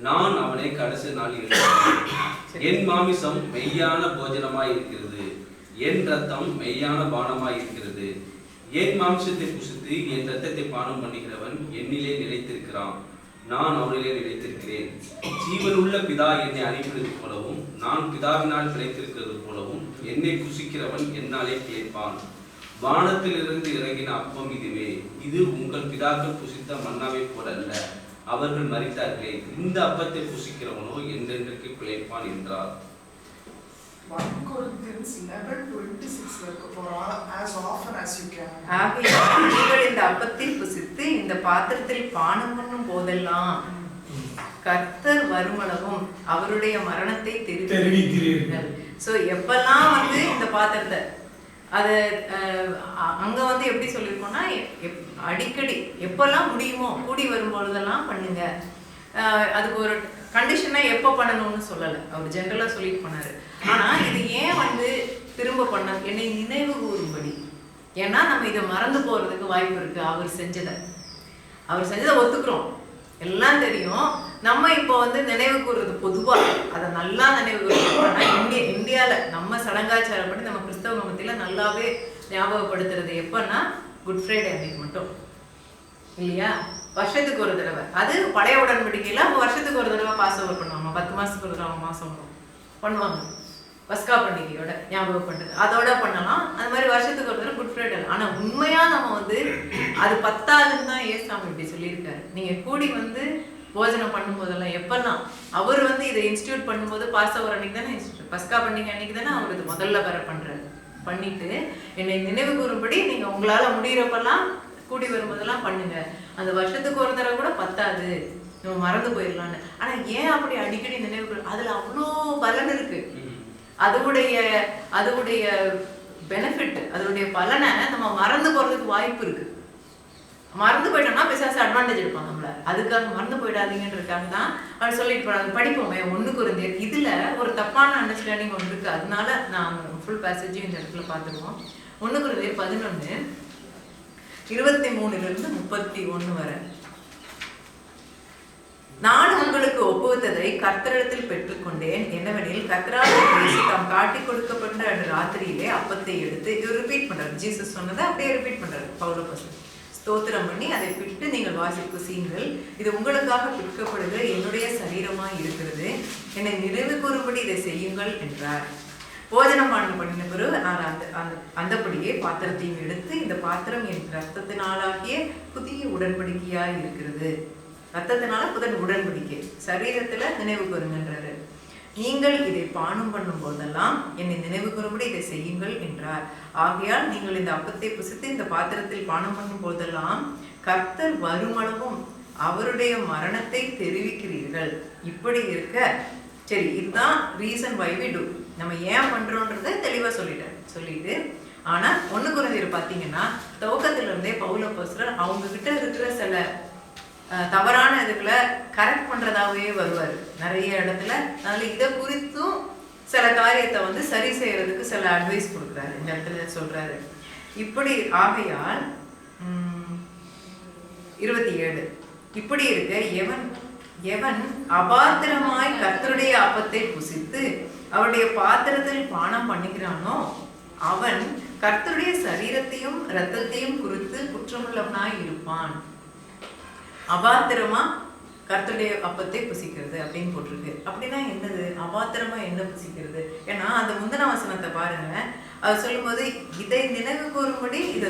C: நான் அவனை கடைசி நாள் இருக்கிறேன். என் மாமிசம் மெய்யான போஜனமாய் இருக்கிறது, என் ரத்தம் மெய்யான பானமாய் இருக்கிறது. என் மாம்சத்தை புசித்து என் இரத்தத்தை பானம் பண்ணுகிறவன் என்னிலே நிலைத்திருக்கிறான், நான் அவனிலே நிலைத்திருக்கிறேன். ஜீவனுள்ள பிதா என்னை அனுப்பினது போலவும் நான் பிதாவினால் பிழைத்திருக்கிறது போலவும் என்னை புசிக்கிறவன் என்னாலே கேட்பான். வானத்திலிருந்து இறங்கின அப்பம் இதுவே, இது உங்கள் பிதாக்கள் புசித்த மன்னாவை போல அல்ல, அவர்கள் மரித்தார்களே. இந்த அப்பத்தை புசிக்கிறவனோ என்றென்றைக்கு பிழைப்பான் என்றார்.
A: 1 Corinthians 11:26 as often as you can.
D: ஆகையால் நீங்கள் இந்த அப்பத்தை புசித்து இந்த பாத்திரத்தில் பானம் பண்ணும் போதெல்லாம் கர்த்தர் வருமளவும் அவருடைய மரணத்தை தெரிவிக்கிறீர்கள். சோ எப்பெல்லாம் வந்து இந்த பாத்திரத்தை அது அங்க வந்து எப்படி சொல்லியிருக்கோம்னா, அடிக்கடி எப்பெல்லாம் முடியுமோ கூடி வரும்பொழுதெல்லாம் பண்ணுங்க. அதுக்கு ஒரு கண்டிஷனா எப்போ பண்ணணும்னு சொல்லலை, அவர் ஜென்ரலா சொல்லிட்டு பண்ணாரு. ஆனா இது ஏன் வந்து திரும்ப பண்ண, என்னை நினைவு கூறும்படி. ஏன்னா நம்ம இதை மறந்து போறதுக்கு வாய்ப்பு இருக்கு. அவர் செஞ்சதை ஒத்துக்கிறோம், எல்லாம் தெரியும். நம்ம இப்போ வந்து நினைவு கூறுறது பொதுவா அதை நல்லா நினைவு கூறுறோம். இந்தியால நம்ம சடங்காச்சாரப்படி நம்ம கிறிஸ்தவ மதத்தில நல்லாவே ஞாபகப்படுத்துறது எப்பன்னா குட் ஃப்ரைடே அன்னைக்கு மட்டும் இல்லையா? வருஷத்துக்கு ஒரு தடவை. அது பழைய உடன்படிக்கையில வருஷத்துக்கு ஒரு தடவை பாஸ் ஓவர் பண்ணுவாங்க. 10 மாசத்துக்கு ஒரு தடவை மாசம் பண்ணுவாங்க. பஸ்கா பண்டிகையோட ஞாபகப்படுறது அதோட பண்ணலாம். அது மாதிரி வருஷத்துக்கு ஒரு தடவை குட் ஃப்ரைடே. ஆனா உண்மையா நம்ம வந்து அது 10ஆவதுன்னு தான் ஏசாமி இப்படி சொல்லியிருக்காரு. நீங்க கூடி வந்து போஜனம் பண்ணும்போதெல்லாம் எப்பெல்லாம் அவர் வந்து இதை இன்ஸ்டியூட் பண்ணும்போது பாஸ் ஓவர் அன்னைக்கு தானே, பஸ்கா பண்டிகை அன்னைக்கு தானே அவர் இது முதல்ல பண்றாரு. பண்ணிட்டு என்னை நினைவு கூறும்படி நீங்க உங்களால முடிகிறப்பெல்லாம் கூடி வரும்போதெல்லாம் பண்ணுங்க. அந்த வருஷத்துக்கு ஒரு தடவை கூட பத்தாது, நம்ம மறந்து போயிடலான்னு. ஆனா ஏன் அப்படி அடிக்கடி நினைவு, அதுல அவ்வளோ பலன் இருக்கு. அதோடைய பெனிஃபிட், அதோடைய பலனை நம்ம மறந்து போறதுக்கு வாய்ப்பு இருக்கு. மறந்து போயிட்டோம்னா பிசாசு அட்வான்டேஜ் எடுப்பாங்க நம்மள. அதுக்காக மறந்து போயிடாதீங்கன்றதுக்காக தான் அவர் சொல்லிட்டு போறாங்க. படிப்போமே 1 கொரிந்தியர். இதுல ஒரு தப்பான அண்டர்ஸ்டாண்டிங் ஒன்று இருக்கு. அதனால நான் ஃபுல் பேசேஜையும் இந்த இடத்துல பார்த்துருவோம். 1 கொரிந்தியர் 11 23 31 வரை. நான் உங்களுக்கு ஒப்புவித்ததை கர்த்தரிடத்தில் பெற்றுக்கொண்டேன். என்னவெனில் கர்த்தரால் தாம் காட்டி கொடுக்கப்பட்ட அந்த ராத்திரியிலே அப்பத்தை எடுத்து, இது ரிப்பீட் பண்றாரு. ஜீசஸ் சொன்னதை அப்படியே ரிப்பீட் பண்றாரு பவுலோஸ். ஸ்தோத்திரம் பண்ணி அதை பிட்டு நீங்கள் வாசிப்பு செய்யுங்கள், இது உங்களுக்காக பிற்கப்படுகிற என்னுடைய சரீரமாய் இருக்கிறது, என்னை நினைவு கூறும்படி இதை செய்யுங்கள் என்றார். போஜனம் பண்ணின பிறகு நான் அந்தபடியே பாத்திரத்தையும் எடுத்து, இந்த பாத்திரம் என் ரத்தத்தினாலாகிய புதிய உடன்படிக்கையாய் இருக்கிறது. ரத்தத்தினால புதன் உடன்படிக்கை, சரீரத்துல நினைவு கூறுங்கன்றாரு. நீங்கள் இதை பானம் பண்ணும் போதெல்லாம் என்னை நினைவு கூறும்படி இதை செய்யுங்கள் என்றார். ஆகையால் நீங்கள் இந்த அப்பத்தை புசித்து இந்த பாத்திரத்தில் பானம் பண்ணும் போதெல்லாம் கர்த்தர் வருமளவும் அவருடைய மரணத்தை தெரிவிக்கிறீர்கள். இப்படி இருக்க, சரி இதுதான் ரீசன் வை வி டு, நம்ம ஏன் பண்றோன்றதை தெளிவா சொல்லிட்டு, ஆனா 1 கொரிந்தியர் பார்த்தீங்கன்னா துவக்கத்துல இருந்தே பவுலப்போஸ்தலர் அவங்க கிட்ட இருக்கிற சில தவறான இதுகளை கரெக்ட் பண்றதாவே வருவார் நிறைய இடத்துல. அதனால இதை குறித்தும் சில காரியத்தை வந்து சரி செய்யறதுக்கு சில அட்வைஸ் கொடுக்குறாரு. இந்த இடத்துல சொல்றாரு இப்படி. ஆகையால் 27 இப்படி இருக்க, எவன் அபாத்திரமாய் கர்த்தருடைய அப்பத்தை புசித்து அவருடைய பாத்திரத்தில் பானம் பண்ணுகிறானோ அவன் கர்த்தருடைய சரீரத்தையும் இரத்தத்தையும் குறித்து குற்றமுள்ளவனாய் இருப்பான். அபாத்திரமா கர்த்தருடைய அப்பத்தை புசிக்கிறது அப்படின்னு போட்டிருக்கு. அப்படின்னா என்னது அபாத்திரமா என்ன புசிக்கிறது? ஏன்னா அந்த முந்தின வசனத்தை பாருங்க, அவர் சொல்லும்போது இதை நினைவு கூறும்படி இதை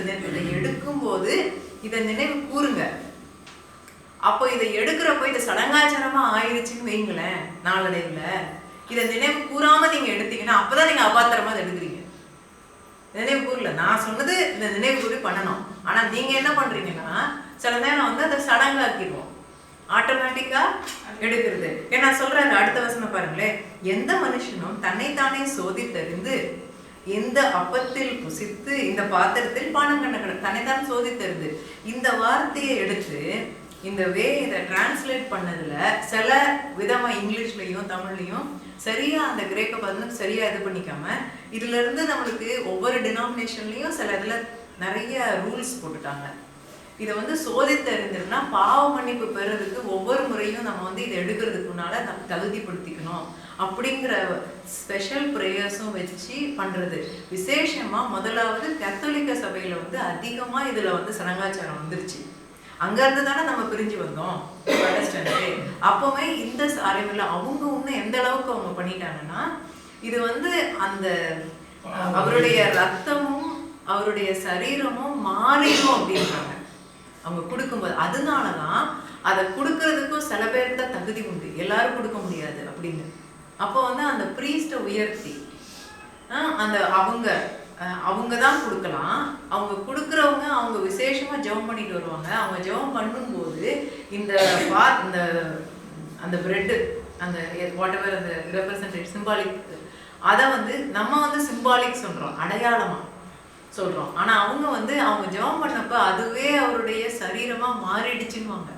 D: எடுக்கும் போது இதை நினைவு கூறுங்க. அப்போ இதை எடுக்கிறப்போ இது சடங்காச்சாரமா ஆயிடுச்சுன்னு வைங்களேன், நாளடைவுல இதை நினைவு கூறாம நீங்க எடுத்தீங்கன்னா அப்பதான் நீங்க அபாத்திரமா அதை எடுக்கிறீங்க. நினைவு கூறல, நான் சொன்னது இந்த நினைவு கூறி பண்ணணும். ஆனா நீங்க என்ன பண்றீங்கன்னா சில நேரம் வந்து அதை சடங்காக்கிடுவோம், ஆட்டோமேட்டிக்கா எடுக்கிறது. ஏன்னா சொல்றாரு அடுத்த வசனம் பாருங்களேன், எந்த மனுஷனும் தன்னைத்தானே சோதித்தறிந்து இந்த அப்பத்தில் புசித்து இந்த பாத்திரத்தில் பானம் பண்ண, தன்னைத்தான் சோதித்தறிந்து இந்த வார்த்தையை எடுத்து இந்த இதை டிரான்ஸ்லேட் பண்ணதுல சில விதமா இங்கிலீஷ்லயும் தமிழ்லையும் சரியா அந்த கிரேக்க பதம் சரியா இது பண்ணிக்காம இதுல இருந்து நம்மளுக்கு ஒவ்வொரு டினாமினேஷன்லயும் சில இதுல நிறைய ரூல்ஸ் போட்டுட்டாங்க. இதை வந்து சோதித்தறிந்துன்னா பாவ மன்னிப்பு பெறதுக்கு ஒவ்வொரு முறையும் நம்ம வந்து இதை எடுக்கிறதுக்கு முன்னால நம்ம தகுதிப்படுத்திக்கணும் அப்படிங்கிற ஸ்பெஷல் ப்ரேயர்ஸும் வச்சு பண்றது. விசேஷமா முதலாவது கத்தோலிக்க சபையில வந்து அதிகமா இதுல வந்து சடங்காச்சாரம் வந்துருச்சு. அங்க இருந்து தானே நம்ம பிரிஞ்சு வந்தோம் ப்ரொட்டஸ்டன்ட். அப்பவே இந்த அறிவுல அவங்க இன்னும் எந்த அளவுக்கு அவங்க பண்ணிட்டாங்கன்னா இது வந்து அந்த அவருடைய ரத்தமும் அவருடைய சரீரமும் மாறிடும் அப்படின்றாங்க அவங்க கொடுக்கும்போது. அதனாலதான் அதை கொடுக்கறதுக்கும் சில பேருக்கு தான் தகுதி உண்டு, எல்லாரும் கொடுக்க முடியாது அப்படின்னு. அப்போ வந்து அந்த பிரீஸ்ட உயர்த்தி அந்த அவங்க தான் கொடுக்கலாம். அவங்க கொடுக்குறவங்க அவங்க விசேஷமா ஜெபம் பண்ணிட்டு வருவாங்க. அவங்க ஜெபம் பண்ணும்போது இந்த அந்த பிரெட் அந்த வாட் எவர் அந்த ரெப்ரசன்டேட் சிம்பாலிக் அதை வந்து நம்ம வந்து சிம்பாலிக் சொல்றோம், அடையாளமா சொல்றோம். ஆனா அவங்க வந்து அவங்க ஜெபம் பண்ணப்ப அதுவே அவருடைய சரீரமா மாறிடுச்சுன்னுவாங்க.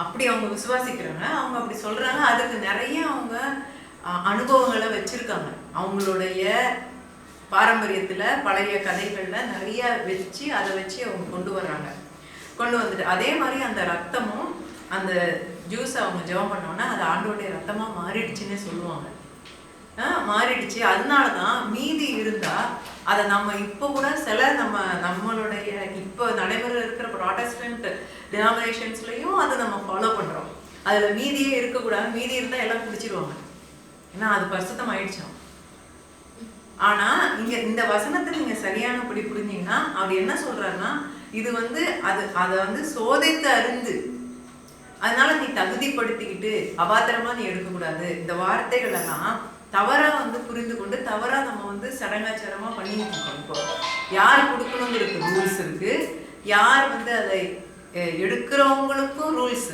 D: அப்படி அவங்க விசுவாசிக்கிறாங்க, அவங்க அப்படி சொல்றாங்க. அதுக்கு நிறைய அவங்க அனுபவங்களை வச்சிருக்காங்க. அவங்களுடைய பாரம்பரியத்துல பழைய கதைகள்ல நிறைய வச்சு அதை வச்சு அவங்க கொண்டு வந்துட்டு அதே மாதிரி அந்த ரத்தமும் அந்த ஜூஸ் அவங்க ஜெபம் பண்ணோம்னா அது ஆண்டோடைய ரத்தமா மாறிடுச்சுன்னு சொல்லுவாங்க. மாறிடுச்சு. அதனாலதான் மீதி இருந்தா அதை நம்ம இப்போ கூட சில நம்மளுடைய இப்போ நடைமுறை இருக்கிற ப்ராட்டஸ்டன்ட் டினாமினேஷன்ஸ்லயும் அதை நம்ம ஃபாலோ பண்றோம். அதுல மீதியே இருக்கக்கூடாது, மீதி இருந்தா எல்லாம் குடிச்சிருவாங்க, ஏன்னா அது பரிசுத்தம் ஆயிடுச்சோம். ஆனா இங்க இந்த வசனத்தை நீங்க சரியானபடி புரிஞ்சீங்கன்னா அவர் என்ன சொல்றாருன்னா இது வந்து அதை வந்து சோதித்து அறிந்து அதனால நீ தகுதிப்படுத்திக்கிட்டு அபாத்திரமா நீ எடுக்கக்கூடாது. இந்த வார்த்தைகள் எல்லாம் தவறா வந்து புரிந்து கொண்டு தவறா நம்ம வந்து சடங்காச்சாரமா பண்ணிட்டு இருக்கோம். இப்போ யார் கொடுக்கணுங்கிறது ரூல்ஸ் இருக்கு, யார் வந்து அதை எடுக்கிறவங்களுக்கும் ரூல்ஸ்.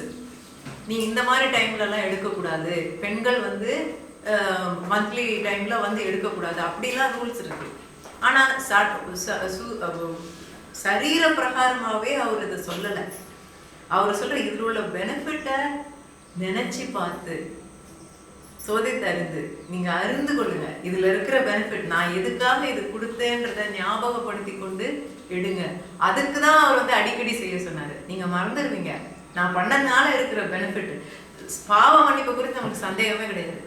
D: நீ இந்த மாதிரி டைம்ல எல்லாம் எடுக்கக்கூடாது, பெண்கள் வந்து மந்த்லி டைம்ல வந்து எடுக்கக்கூடாது, அப்படிலாம் ரூல்ஸ் இருக்கு. ஆனா சரீர பிரகாரமாவே அவர் இதை சொல்லலை. அவர் சொல்ற இதுல உள்ள பெனிஃபிட்டை நினைச்சு பார்த்து சோதித்தறிந்து நீங்க அறிந்து கொள்ளுங்க. இதுல இருக்கிற பெனிஃபிட் நான் எதுக்காக இது கொடுத்தேன்றத ஞாபகப்படுத்தி கொண்டு எடுங்க. அதுக்குதான் அவர் வந்து அடிக்கடி செய்ய சொன்னாரு. நீங்க மறந்துடுவீங்க நான் பண்ணதுனால இருக்கிற பெனிஃபிட். பாவ மன்னிப்பு குறித்து நமக்கு சந்தேகமே கிடையாது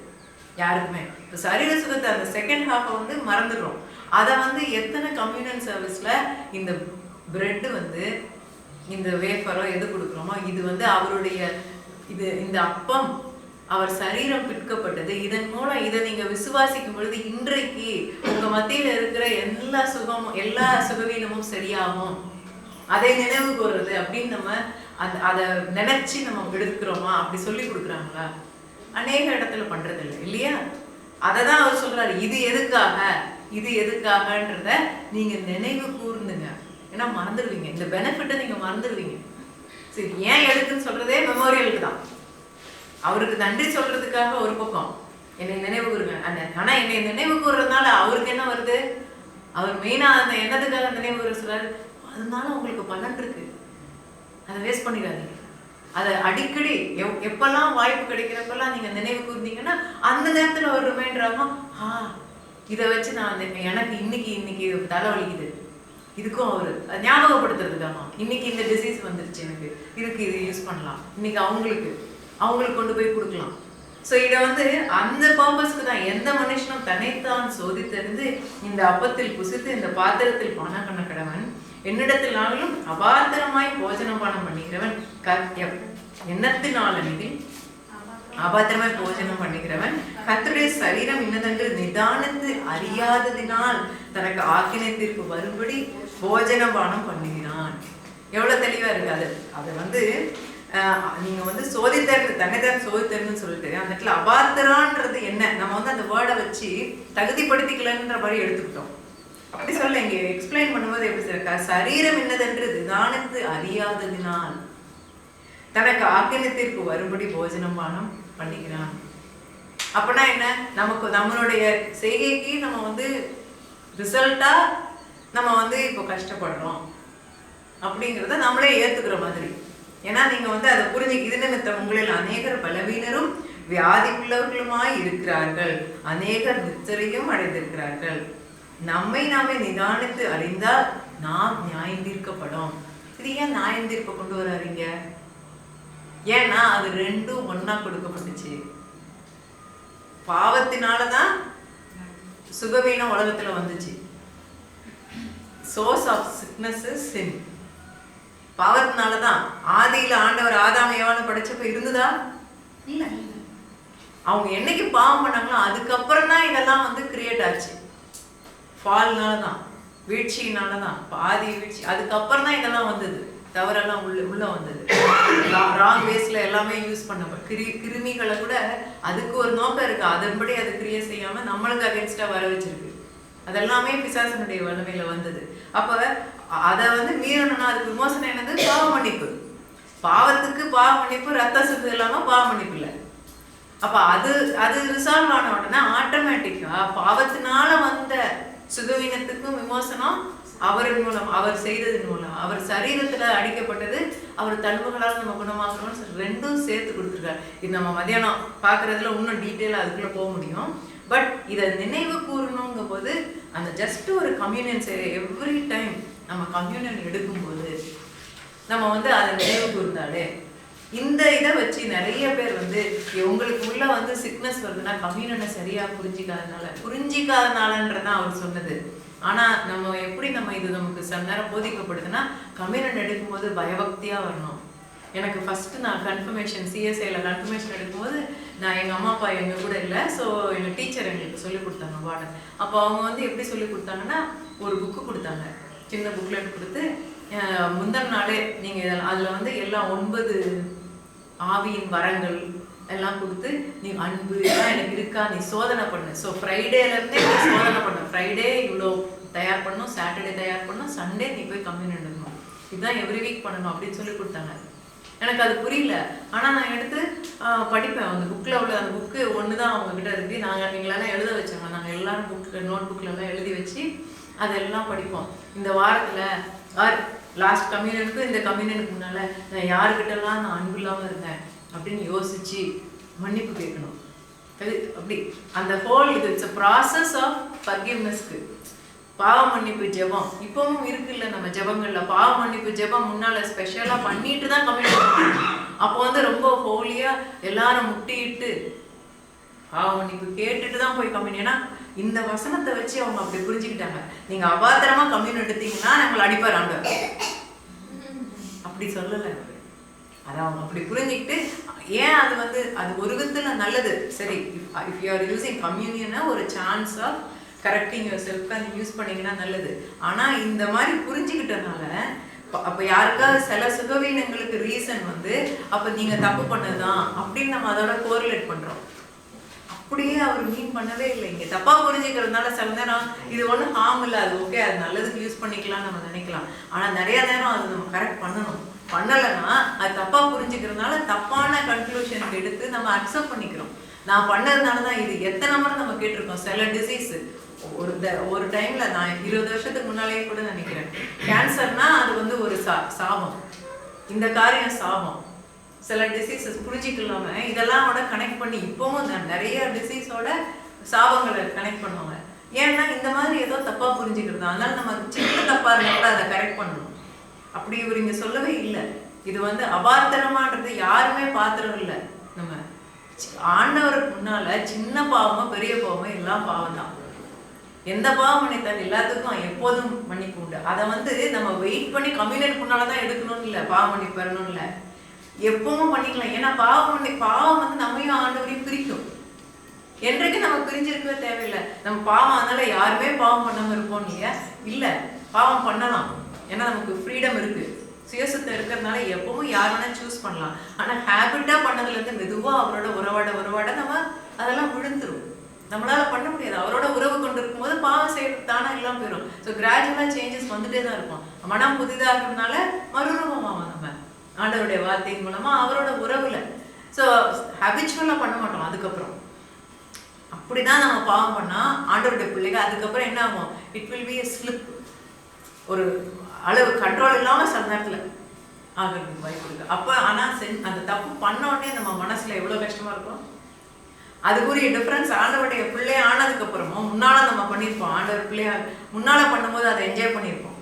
D: யாருக்குமே. இப்போ சரீர சுகத்தை அந்த செகண்ட் ஹாஃபை வந்து மறந்துடுறோம். அதை வந்து எத்தனை கம்யூனல் சர்வீஸ்ல இந்த பிரெட் வந்து இந்த வேஃபரோ எது கொடுக்குறோமோ இது வந்து அவருடைய இந்த அப்பம் அவர் சரீரம் பிற்கப்பட்டது. இதன் மூலம் இதை நீங்க விசுவாசிக்கும் பொழுது இன்றைக்கு உங்க மத்தியில இருக்கிற எல்லா சுகவீனமும் சரியாகும். அதை நினைவு கூறுறது அப்படின்னு நம்ம அதை நினைச்சு நம்ம எடுக்கிறோமா அப்படி சொல்லி கொடுக்குறாங்களா? அநேக இடத்துல பண்றது இல்லை இல்லையா? அதை தான் அவர் சொல்றாரு, இது எதுக்காகன்றத நீங்க நினைவு கூர்ந்துங்க. ஏன்னா மறந்துடுவீங்க, இந்த பெனிஃபிட்டை நீங்க மறந்துடுவீங்க. சரி, ஏன் எடுக்குன்னு சொல்றதே மெமோரியலுக்கு தான். அவருக்கு நன்றி சொல்றதுக்காக ஒரு பக்கம் என்னை நினைவு கூறுங்க. ஆனா என்னை நினைவு கூறுறதுனால அவருக்கு என்ன வருது? அவர் மெயினா அந்த என்னதுக்காக நினைவு கூற சொல்றாரு, அதனால உங்களுக்கு பலன் இருக்கு, அதை வேஸ்ட் பண்ணிடாதீங்க. அதை அடிக்கடி எப்பெல்லாம் வாய்ப்பு கிடைக்கிறப்பெல்லாம் நீங்க நினைவு கூர்ந்தீங்கன்னா அந்த நேரத்துல ஒரு ரிமைண்டர் ஆகும். இதை வச்சு நான் எனக்கு இன்னைக்கு தலைவலிக்குது, இதுக்கும் அவரு ஞாபகப்படுத்துறதுக்காக இன்னைக்கு இந்த டிசீஸ் வந்துருச்சு, எனக்கு இதுக்கு இது யூஸ் பண்ணலாம், இன்னைக்கு அவங்களுக்கு கொண்டு போய் கொடுக்கலாம். ஸோ இதை வந்து அந்த பர்பஸ்க்கு தான். எந்த மனுஷனும் தன்னைத்தான் சோதித்தறிந்து இந்த அப்பத்தில் புசித்து இந்த பாத்திரத்தில் பானம் பண்ண கடவன், என்னிடத்தினாலும் அபாத்திரமாய் போஜனம் பானம் பண்ணுகிறவன் எண்ணத்தினாலெனில் அபாத்திரமாய் போஜனம் பண்ணுகிறவன் கர்த்தருடைய சரீரம் இன்னதென்று நிதானத்து அறியாததினால் தனக்கு ஆக்கினத்திற்கு வரும்படி போஜன பானம் பண்ணுகிறான். எவ்வளவு தெளிவா இருக்கு அது. அது வந்து நீங்க வந்து தன்னைத்தான் சோதித்தருன்னு சொல்லிட்டு அந்த இடத்துல அபாத்திரான்றது என்ன, நம்ம வந்து அந்த வேர்டை வச்சு தகுதிப்படுத்திக்கலன்ற மாதிரி எடுத்துக்கிட்டோம். அப்படி சொல்ல இங்க எக்ஸ்பிளைன் பண்ணும்போது எப்படி இருக்கா, சரீரம் என்னதென்று நிதானித்து அறியாததினால் தனக்கு ஆக்கினத்திற்கு வரும்படி போஜனம் பானம் பண்ணிக்கிறான். அப்படின்னா என்ன, நமக்கு நம்மளுடைய செய்கைக்கு நம்ம வந்து ரிசல்ட்டா நம்ம வந்து இப்போ கஷ்டப்படுறோம் அப்படிங்கிறத நம்மளே ஏத்துக்கிற மாதிரி. ஏன்னா நீங்க வந்து அதை இது நிமித்தம் உங்களில் அநேகர் பலவீனரும் வியாதி உள்ளவர்களுமாய் இருக்கிறார்கள், அநேகர் நிச்சரையும் அடைந்திருக்கிறார்கள். நம்மை நாமே நிதானித்து அறிந்தால் நாம் நியாயம் தீர்க்கப்படும். இது ஏன் நியாயம் தீர்ப்பை கொண்டு வராதீங்க? ஏன்னா அது ரெண்டும் ஒன்னா கொடுக்கப்பட்டுச்சு. பாவத்தினாலதான் சுகவீனம் உலகத்துல வந்துச்சு. Source of sickness is sin. பாவத்தினாலதான். ஆதியில ஆண்டவர் ஆதாம் ஏவாளை படைச்சப்ப இருந்ததா? இல்ல. அவங்க என்னைக்கு பாவம் பண்ணாங்களோ அதுக்கப்புறம் தான் இதெல்லாம் வந்து கிரியேட் ஆச்சு. ஃபால்னாலதான், வீழ்ச்சியினாலதான், பாதி வீழ்ச்சி, அதுக்கப்புறம் தான் இதெல்லாம் வந்தது. தவறெல்லாம் உள்ள வந்தது. ராங் வேஸ்ல எல்லாமே யூஸ் பண்ண கிருமிகளை கூட அதுக்கு ஒரு நோக்கம் இருக்கு, அதன்படி அது கிரியை செய்யாம நம்மளுக்கு அகேன்ஸ்டா வர வச்சிருக்கு. அதெல்லாமே பிசாசனுடைய வல்லமையில வந்தது. அப்ப அதை வந்து மீறணும்னா அதுக்கு விமோசனம் என்னது? பாவ மன்னிப்பு. பாவத்துக்கு பாவ மன்னிப்பு, ரத்த சுத்தம் இல்லாம பாவ மன்னிப்பு இல்லை. அப்ப அது ரிசால்வ் ஆன உடனே ஆட்டோமேட்டிக்கா பாவத்தினால வந்த சுகவீனத்துக்கும் விமோசனம் அவரின் மூலம், அவர் செய்ததன் மூலம், அவர் சரீரத்துல அடிக்கப்பட்டது, அவர் தழும்புகளால் நம்ம குணமாக்கணும்னு ரெண்டும் சேர்த்து கொடுத்துருக்காரு. இது நம்ம மத்தியானம் பாக்குறதுல இன்னும் டீட்டெயிலா அதுக்குள்ள போக முடியும். பட் இதை நினைவு கூறணுங்கும் போது அந்த ஜஸ்ட் ஒரு கம்யூனியன் எவ்ரி டைம் நம்ம கம்யூனியன் எடுக்கும்போது நம்ம வந்து அதை நினைவு கூர்ந்தாலே, இந்த இதை வச்சு நிறைய பேர் வந்து உங்களுக்கு உள்ள வந்து சிக்னஸ் வருதுன்னா கம்யூனியனை சரியா புரிஞ்சிக்காதனாலன்றதான் அவர் சொன்னது. ஆனா நம்ம எப்படி இது நமக்கு சில நேரம் போதிக்கப்படுதுன்னா, கம்யூனியன் எடுக்கும்போது பயபக்தியா வரணும். எனக்கு ஃபர்ஸ்ட் நான் கன்ஃபர்மேஷன் சிஎஸ்ஐல கன்ஃபர்மேஷன் எடுக்கும்போது நான் எங்கள் அம்மா அப்பா எங்கள் கூட இல்லை. ஸோ எங்கள் டீச்சர் எங்களுக்கு சொல்லிக் கொடுத்தாங்க வார்டன். அப்போ அவங்க வந்து எப்படி சொல்லி கொடுத்தாங்கன்னா, ஒரு புக்கு கொடுத்தாங்க, சின்ன புக்லெட் கொடுத்து முந்தின நாளே நீங்கள் அதில் வந்து எல்லாம் 9 ஆவியின் வரங்கள் எல்லாம் கொடுத்து நீ அன்பு எல்லாம் எனக்கு இருக்கா நீ சோதனை பண்ணு. ஸோ ஃப்ரைடேலேருந்தே நீ சோதனை பண்ண, ஃப்ரைடே இவ்வளோ தயார் பண்ணணும், சாட்டர்டே தயார் பண்ணணும், சண்டே நீ போய் கம்யூனியன் எடுக்கணும், இதுதான் எவ்ரி வீக் பண்ணணும் அப்படின்னு சொல்லி கொடுத்தாங்க. எனக்கு அது புரியல. ஆனால் நான் எடுத்து படிப்பேன். அந்த புக்கில் உள்ள அந்த புக்கு ஒன்று தான் அவங்கக்கிட்ட இருக்கு. எங்களெல்லாம் எழுத வச்சாங்க. நாங்கள் எல்லாரும் நோட் புக்கிலலாம் எழுதி வச்சு அதெல்லாம் படிப்போம். இந்த வாரத்தில் லாஸ்ட் கம்யூனியனுக்கு இந்த கம்யூனியனுக்கு முன்னால் நான் யாருக்கிட்டலாம் நான் அன்பு இல்லாமல் இருந்தேன் அப்படின்னு யோசிச்சு மன்னிப்பு கேட்கணும். அப்படி அந்த whole it's a process of ஃபர்கிவ்னஸ்க்கு. பாவ மன்னிப்பு ஜெபம் இப்பவும் இருக்குல்ல நம்ம ஜெபங்கள்ல. பாவ மன்னிப்பு ஜெபம் முன்னால ஸ்பெஷலா பண்ணிட்டு தான் கம்யூனியன் பண்ணணும். அப்போ வந்து ரொம்ப ஹோலியா எல்லாரும் முட்டிட்டு பாவ மன்னிப்பு கேட்டுட்டு தான் போய் கம்யூனியன். ஏன்னா இந்த வசனத்தை வச்சு அவங்க அப்படி புரிஞ்சுக்கிட்டாங்க. நீங்க அபாத்திரமா கம்யூனியன் எடுத்தீங்கன்னா நம்மளை அடிப்பார் ஆண்டவர். அப்படி சொல்லலை. அதை அவங்க அப்படி புரிஞ்சுக்கிட்டு, ஏன் அது வந்து அது ஒரு விதத்துல நல்லது. சரி, இஃப் யூ ஆர் யூசிங் கம்யூனியனை ஒரு சான்ஸ் ஆஃப் கரெக்டிங் யுவர் செல்ஃப்க்கு அது யூஸ் பண்ணிங்கன்னா நல்லது. ஆனால் இந்த மாதிரி புரிஞ்சுக்கிட்டனால அப்போ யாருக்காவது சில சுகவீனங்களுக்கு ரீசன் வந்து அப்போ நீங்கள் தப்பு பண்ணதுதான் அப்படின்னு நம்ம அதோட கோரிலேட் பண்ணுறோம். அப்படியே அவர் மீன் பண்ணவே இல்லை. இங்கே தப்பாக புரிஞ்சுக்கிறதுனால சில நேரம் இது ஒன்றும் ஹார்ம் இல்லை, அது ஓகே, அது நல்லதுக்கு யூஸ் பண்ணிக்கலாம் நம்ம நினைக்கலாம். ஆனால் நிறைய நேரம் அது நம்ம கரெக்ட் பண்ணணும். பண்ணலைன்னா அது தப்பாக புரிஞ்சுக்கிறதுனால தப்பான கன்க்ளூஷனுக்கு எடுத்து நம்ம அக்செப்ட் பண்ணிக்கிறோம். நான் பண்ணதுனால தான் இது. எத்தனை முறை நம்ம கேட்டிருக்கோம். சில டிசீஸ் ஒரு டைம்ல நான் 20 வருஷத்துக்கு முன்னாலேயே கூட நினைக்கிறேன், கேன்சர்னா அது வந்து ஒரு சாபம், இந்த காரியம் சாபம். சில டிசீஸஸ் புரிஞ்சிக்கலாம இதெல்லாம் கனெக்ட் பண்ணி இப்பவும் நிறைய டிசீஸோட சாபங்களை கனெக்ட் பண்ணுவாங்க. ஏன்னா இந்த மாதிரி ஏதோ தப்பா புரிஞ்சுக்கிறது. அதனால நம்ம சின்ன தப்பா இருந்தா கூட அதை கரெக்ட் பண்ணணும். அப்படி இவர் இங்க சொல்லவே இல்லை. இது வந்து அபாத்திரமான்றது யாருமே பாத்திரம் இல்லை. நம்ம ஆண்டவருக்கு முன்னால சின்ன பாவமோ பெரிய பாவமோ எல்லாம் பாவம் தான். எந்த பாவம் மன்னித்தால் எல்லாத்துக்கும் எப்போதும் மன்னிப்பு உண்டு. அதை வந்து நம்ம வெயிட் பண்ணி கம்யூனியனுக்கு முன்னாலதான் எடுக்கணும்னு இல்லை, பாவம் மன்னிப்பு பெறணும்னு இல்லை, எப்பவும் பண்ணிக்கலாம். ஏன்னா பாவம் வந்து நம்மையும் ஆண்டவரையும் பிரிக்கும். என்றைக்கு நம்ம பிரிஞ்சிருக்கவே தேவையில்லை. நம்ம பாவம் அதனால யாருமே பாவம் பண்ணாம இருப்போம் இல்லையா? இல்லை, பாவம் பண்ணலாம். ஏன்னா நமக்கு ஃப்ரீடம் இருக்கு. சுயசுத்தம் இருக்கிறதுனால எப்பவும் யார் வேணா சூஸ் பண்ணலாம். ஆனா ஹேபிட்டா பண்ணதுலேருந்து மெதுவா அவரோட உறவாட நம்ம அதெல்லாம் விழுந்துரும். நம்மளால பண்ண முடியாது. அவரோட உறவு கொண்டு இருக்கும்போது பாவம் செய்யறது தானா எல்லாம் போயிடும். ஸோ கிராஜுவலா சேஞ்சஸ் வந்துட்டே தான் இருக்கும். மனம் புதிதாக இருக்கிறதுனால மறுரூபமாகும் நம்ம ஆண்டவருடைய வார்த்தையின் மூலமா அவரோட உறவுல. ஸோ ஹேபிச்சுவலா பண்ண மாட்டோம். அதுக்கப்புறம் அப்படிதான் நம்ம பாவம் பண்ணா ஆண்டவருடைய பிள்ளைங்க அதுக்கப்புறம் என்ன ஆகும்? It will be a slip. ஒரு அளவு கண்ட்ரோல் இல்லாம சில நேரத்துல ஆகிறதுக்கு வாய்ப்பு இருக்கு. அப்ப ஆனா அந்த தப்பு பண்ண உடனே நம்ம மனசுல எவ்வளவு கஷ்டமா இருக்கும். அதுக்குரிய டிஃபரன்ஸ் ஆண்டவருடைய பிள்ளை ஆனதுக்கு அப்புறமும் முன்னால நம்ம பண்ணியிருப்போம். ஆண்டவர் பிள்ளையா முன்னால பண்ணும்போது அதை என்ஜாய் பண்ணியிருப்போம்.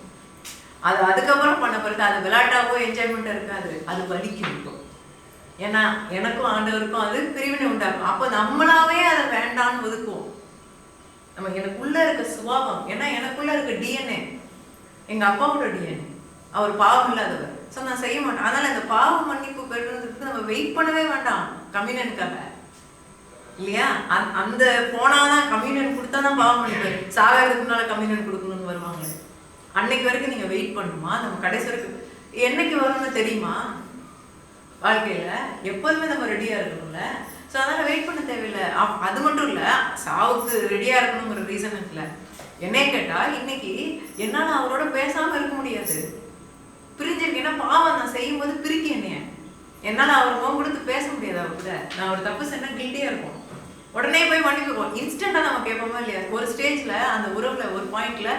D: அது அதுக்கப்புறம் பண்ண பிறகு அது விளையாட்டாவோ என்ஜாய்மெண்ட் இருக்காது, அது வலிக்கும் இருக்கும். ஏன்னா எனக்கும் ஆண்டவருக்கும் அது பிரிவினை உண்டாகும். அப்போ நம்மளாவே அதை வேண்டான்னு ஒதுக்குவோம். நம்ம எனக்குள்ள இருக்க சுபாவம், ஏன்னா எனக்குள்ள இருக்க டிஎன்ஏ எங்க அப்பாவோட டிஎன்ஏ, அவர் பாவம் இல்லாதவர். ஸோ நான் செய்ய மாட்டேன். அதனால இந்த பாவம் மன்னிப்பு பெறுறதுக்கு நம்ம வெயிட் பண்ணவே வேண்டாம் கம்யூனியனுக்காக, இல்லையா? அந்த போனாதான் கம்யூனியன் கொடுத்தா தான் பாவம் மன்னிப்பு. சாகிறதுக்கு முன்னால கம்யூனியன் கொடுக்கணும்னு வருவாங்க. அன்னைக்கு வரைக்கும் நீங்க வெயிட் பண்ணுமா? நம்ம கடைசி வரைக்கும் என்னைக்கு வரும்னு தெரியுமா? வாழ்க்கையில எப்போதுமே நம்ம ரெடியா இருக்கணும்ல. ஸோ அதனால வெயிட் பண்ண தேவையில்லை. அது மட்டும் இல்ல, சாவுக்கு ரெடியா இருக்கணுங்கிற ரீசன் இல்லை. என்னைய கேட்டா இன்னைக்கு என்னால அவரோட பேசாம இருக்க முடியாது, பிரிஞ்சிருக்கு. ஏன்னா பாவம் நான் செய்யும் போது பிரிக்க என்னைய என்னால அவர் முகம் கொடுத்து பேச முடியாது. அவர்கிட்ட நான் ஒரு தப்பு செஞ்சா கில்ட்டியா இருக்கும். உடனே போய் மன்னிப்புவோம். இன்ஸ்டன்டா நம்ம கேட்போமா இல்லையா? ஒரு ஸ்டேஜ்ல அந்த உறவுல ஒரு பாயிண்ட்ல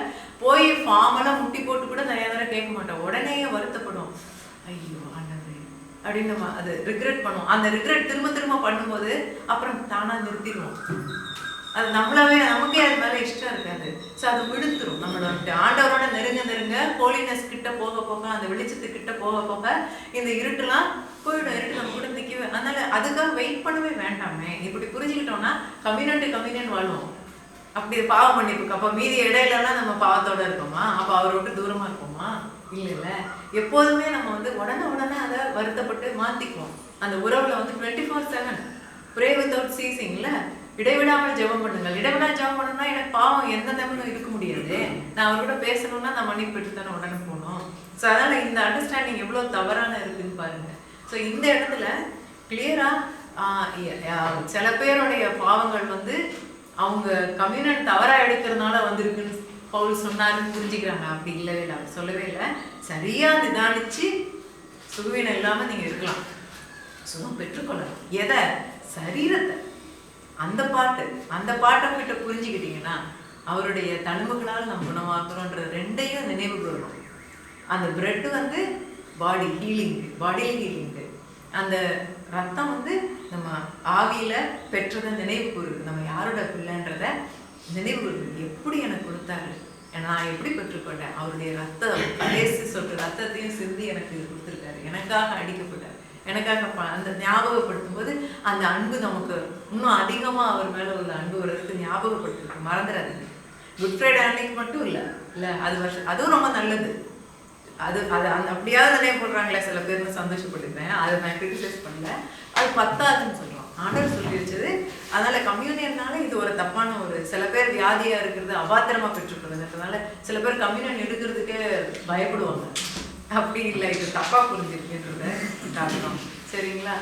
D: போய் ஃபார்மெல்லாம் முட்டி போட்டு கூட நிறைய தடவை கேட்க மாட்டோம். உடனே வருத்தப்படும், ஐயோ ஆண்டவரே அப்படின்னு நம்ம அது ரிக்ரெட் பண்ணுவோம். அந்த ரிக்ரெட் திரும்ப திரும்ப பண்ணும்போது அப்புறம் தானா நிறுத்திடுவோம். அது நம்மளாவே நமக்கே அது மேல இஷ்டம் இருக்காது. ஸோ அது விழுந்துரும். நம்மளோட ஆண்டவரோட நெருங்க ஹோலினஸ் கிட்ட போக போக, அந்த வெளிச்சத்துக்கிட்ட போக போக இந்த இருட்டுலாம் போயிடும். இருட்டு நம்ம கூட நிற்கவே. அதனால அதுக்காக வெயிட் பண்ணவே வேண்டாமே. இப்படி புரிஞ்சுக்கிட்டோம்னா கம்யூனியன் வாழ்வோம். அப்படி பாவம் மன்னிப்புக்கு அப்போ மீதி இடையிலலாம் நம்ம பாவத்தோட இருக்கோமா? அப்போ அவரை விட்டு தூரமா இருப்போமா? இல்லை. எப்போதுமே நம்ம உடனே அதை வருத்தப்பட்டு மாத்திக்குவோம். அந்த உறவுல 24/7 ப்ரே வித்அவுட் சீசிங்ல இடைவிடாமல் ஜெபம் பண்ணுங்கள். இடைவிடாமல் ஜெபம் பண்ணணும்னா எனக்கு பாவம் எந்த டைமும் இருக்க முடியாது. நான் அவரோட பேசணும்னா நான் மன்னிப்பு பெற்று தானே உடனே போகணும். ஸோ அதனால இந்த அண்டர்ஸ்டாண்டிங் எவ்வளோ தவறான இருக்குன்னு பாருங்க. ஸோ இந்த இடத்துல கிளியரா சில பேருடைய பாவங்கள் அவங்க கம்யூனியன் தவறா எடுக்கிறதுனால வந்திருக்குன்னு பவுல் சொன்னாருன்னு புரிஞ்சுக்கிறாங்க. அப்படி இல்லவே இல்லை, அவர் சொல்லவே இல்லை. சரியா நிதானிச்சு சுகவீனம் இல்லாம நீங்க இருக்கலாம், சுகம் பெற்றுக்கொள்ளலாம். எதை? சரீரத்தை. அந்த பாட்டை கிட்ட புரிஞ்சுக்கிட்டீங்கன்னா அவருடைய தழும்புகளால் நம்ம குணமாக்குறோன்ற ரெண்டையும் நினைவு கூறணும். அந்த பிரெட் பாடி ஹீலிங், அந்த ரத்தம் நம்ம ஆவியில பெற்றதை நினைவு கூறுது. நம்ம யாரோட பிள்ளைன்றத நினைவு கூறுது. எப்படி எனக்கு கொடுத்தாரு, நான் எப்படி பெற்றுக்கொண்டேன், அவருடைய ரத்தம் கடைசி சொட்டு ரத்தத்தையும் சிந்தி எனக்கு கொடுத்துருக்காரு, எனக்காக அடிக்கப்பட்டார், எனக்காக அந்த ஞாபகப்படுத்தும் போது அந்த அன்பு நமக்கு இன்னும் அதிகமா அவர் மேல உள்ள அன்பு வர்றதுக்கு ஞாபகப்படுத்திருக்கு. மறந்துடாதீங்க. குட் ஃப்ரைடே அன்னைக்கு மட்டும் இல்லை, அதுவும் ரொம்ப நல்லது. அது அப்படியாவது நினைவு போடுறாங்களே சில பேர்னு சந்தோஷப்பட்டுக்கிறேன். அதை நான் கிரிட்டிசைஸ் பண்ணல. அது பத்தாதுன்னு சொல்றோம், ஆண்டவர் சொல்லி வச்சது. அதனால கம்யூனியன்னால இது ஒரு தப்பான சில பேர் வியாதியா இருக்கிறது அபாத்திரமா பெற்றுக்கிறதுன்றதுனால சில பேர் கம்யூனியன் எடுக்கிறதுக்கே பயப்படுவாங்க. அப்படி இல்லை, இது தப்பா புரிஞ்சிருக்குன்றத காரணம். சரிங்களா?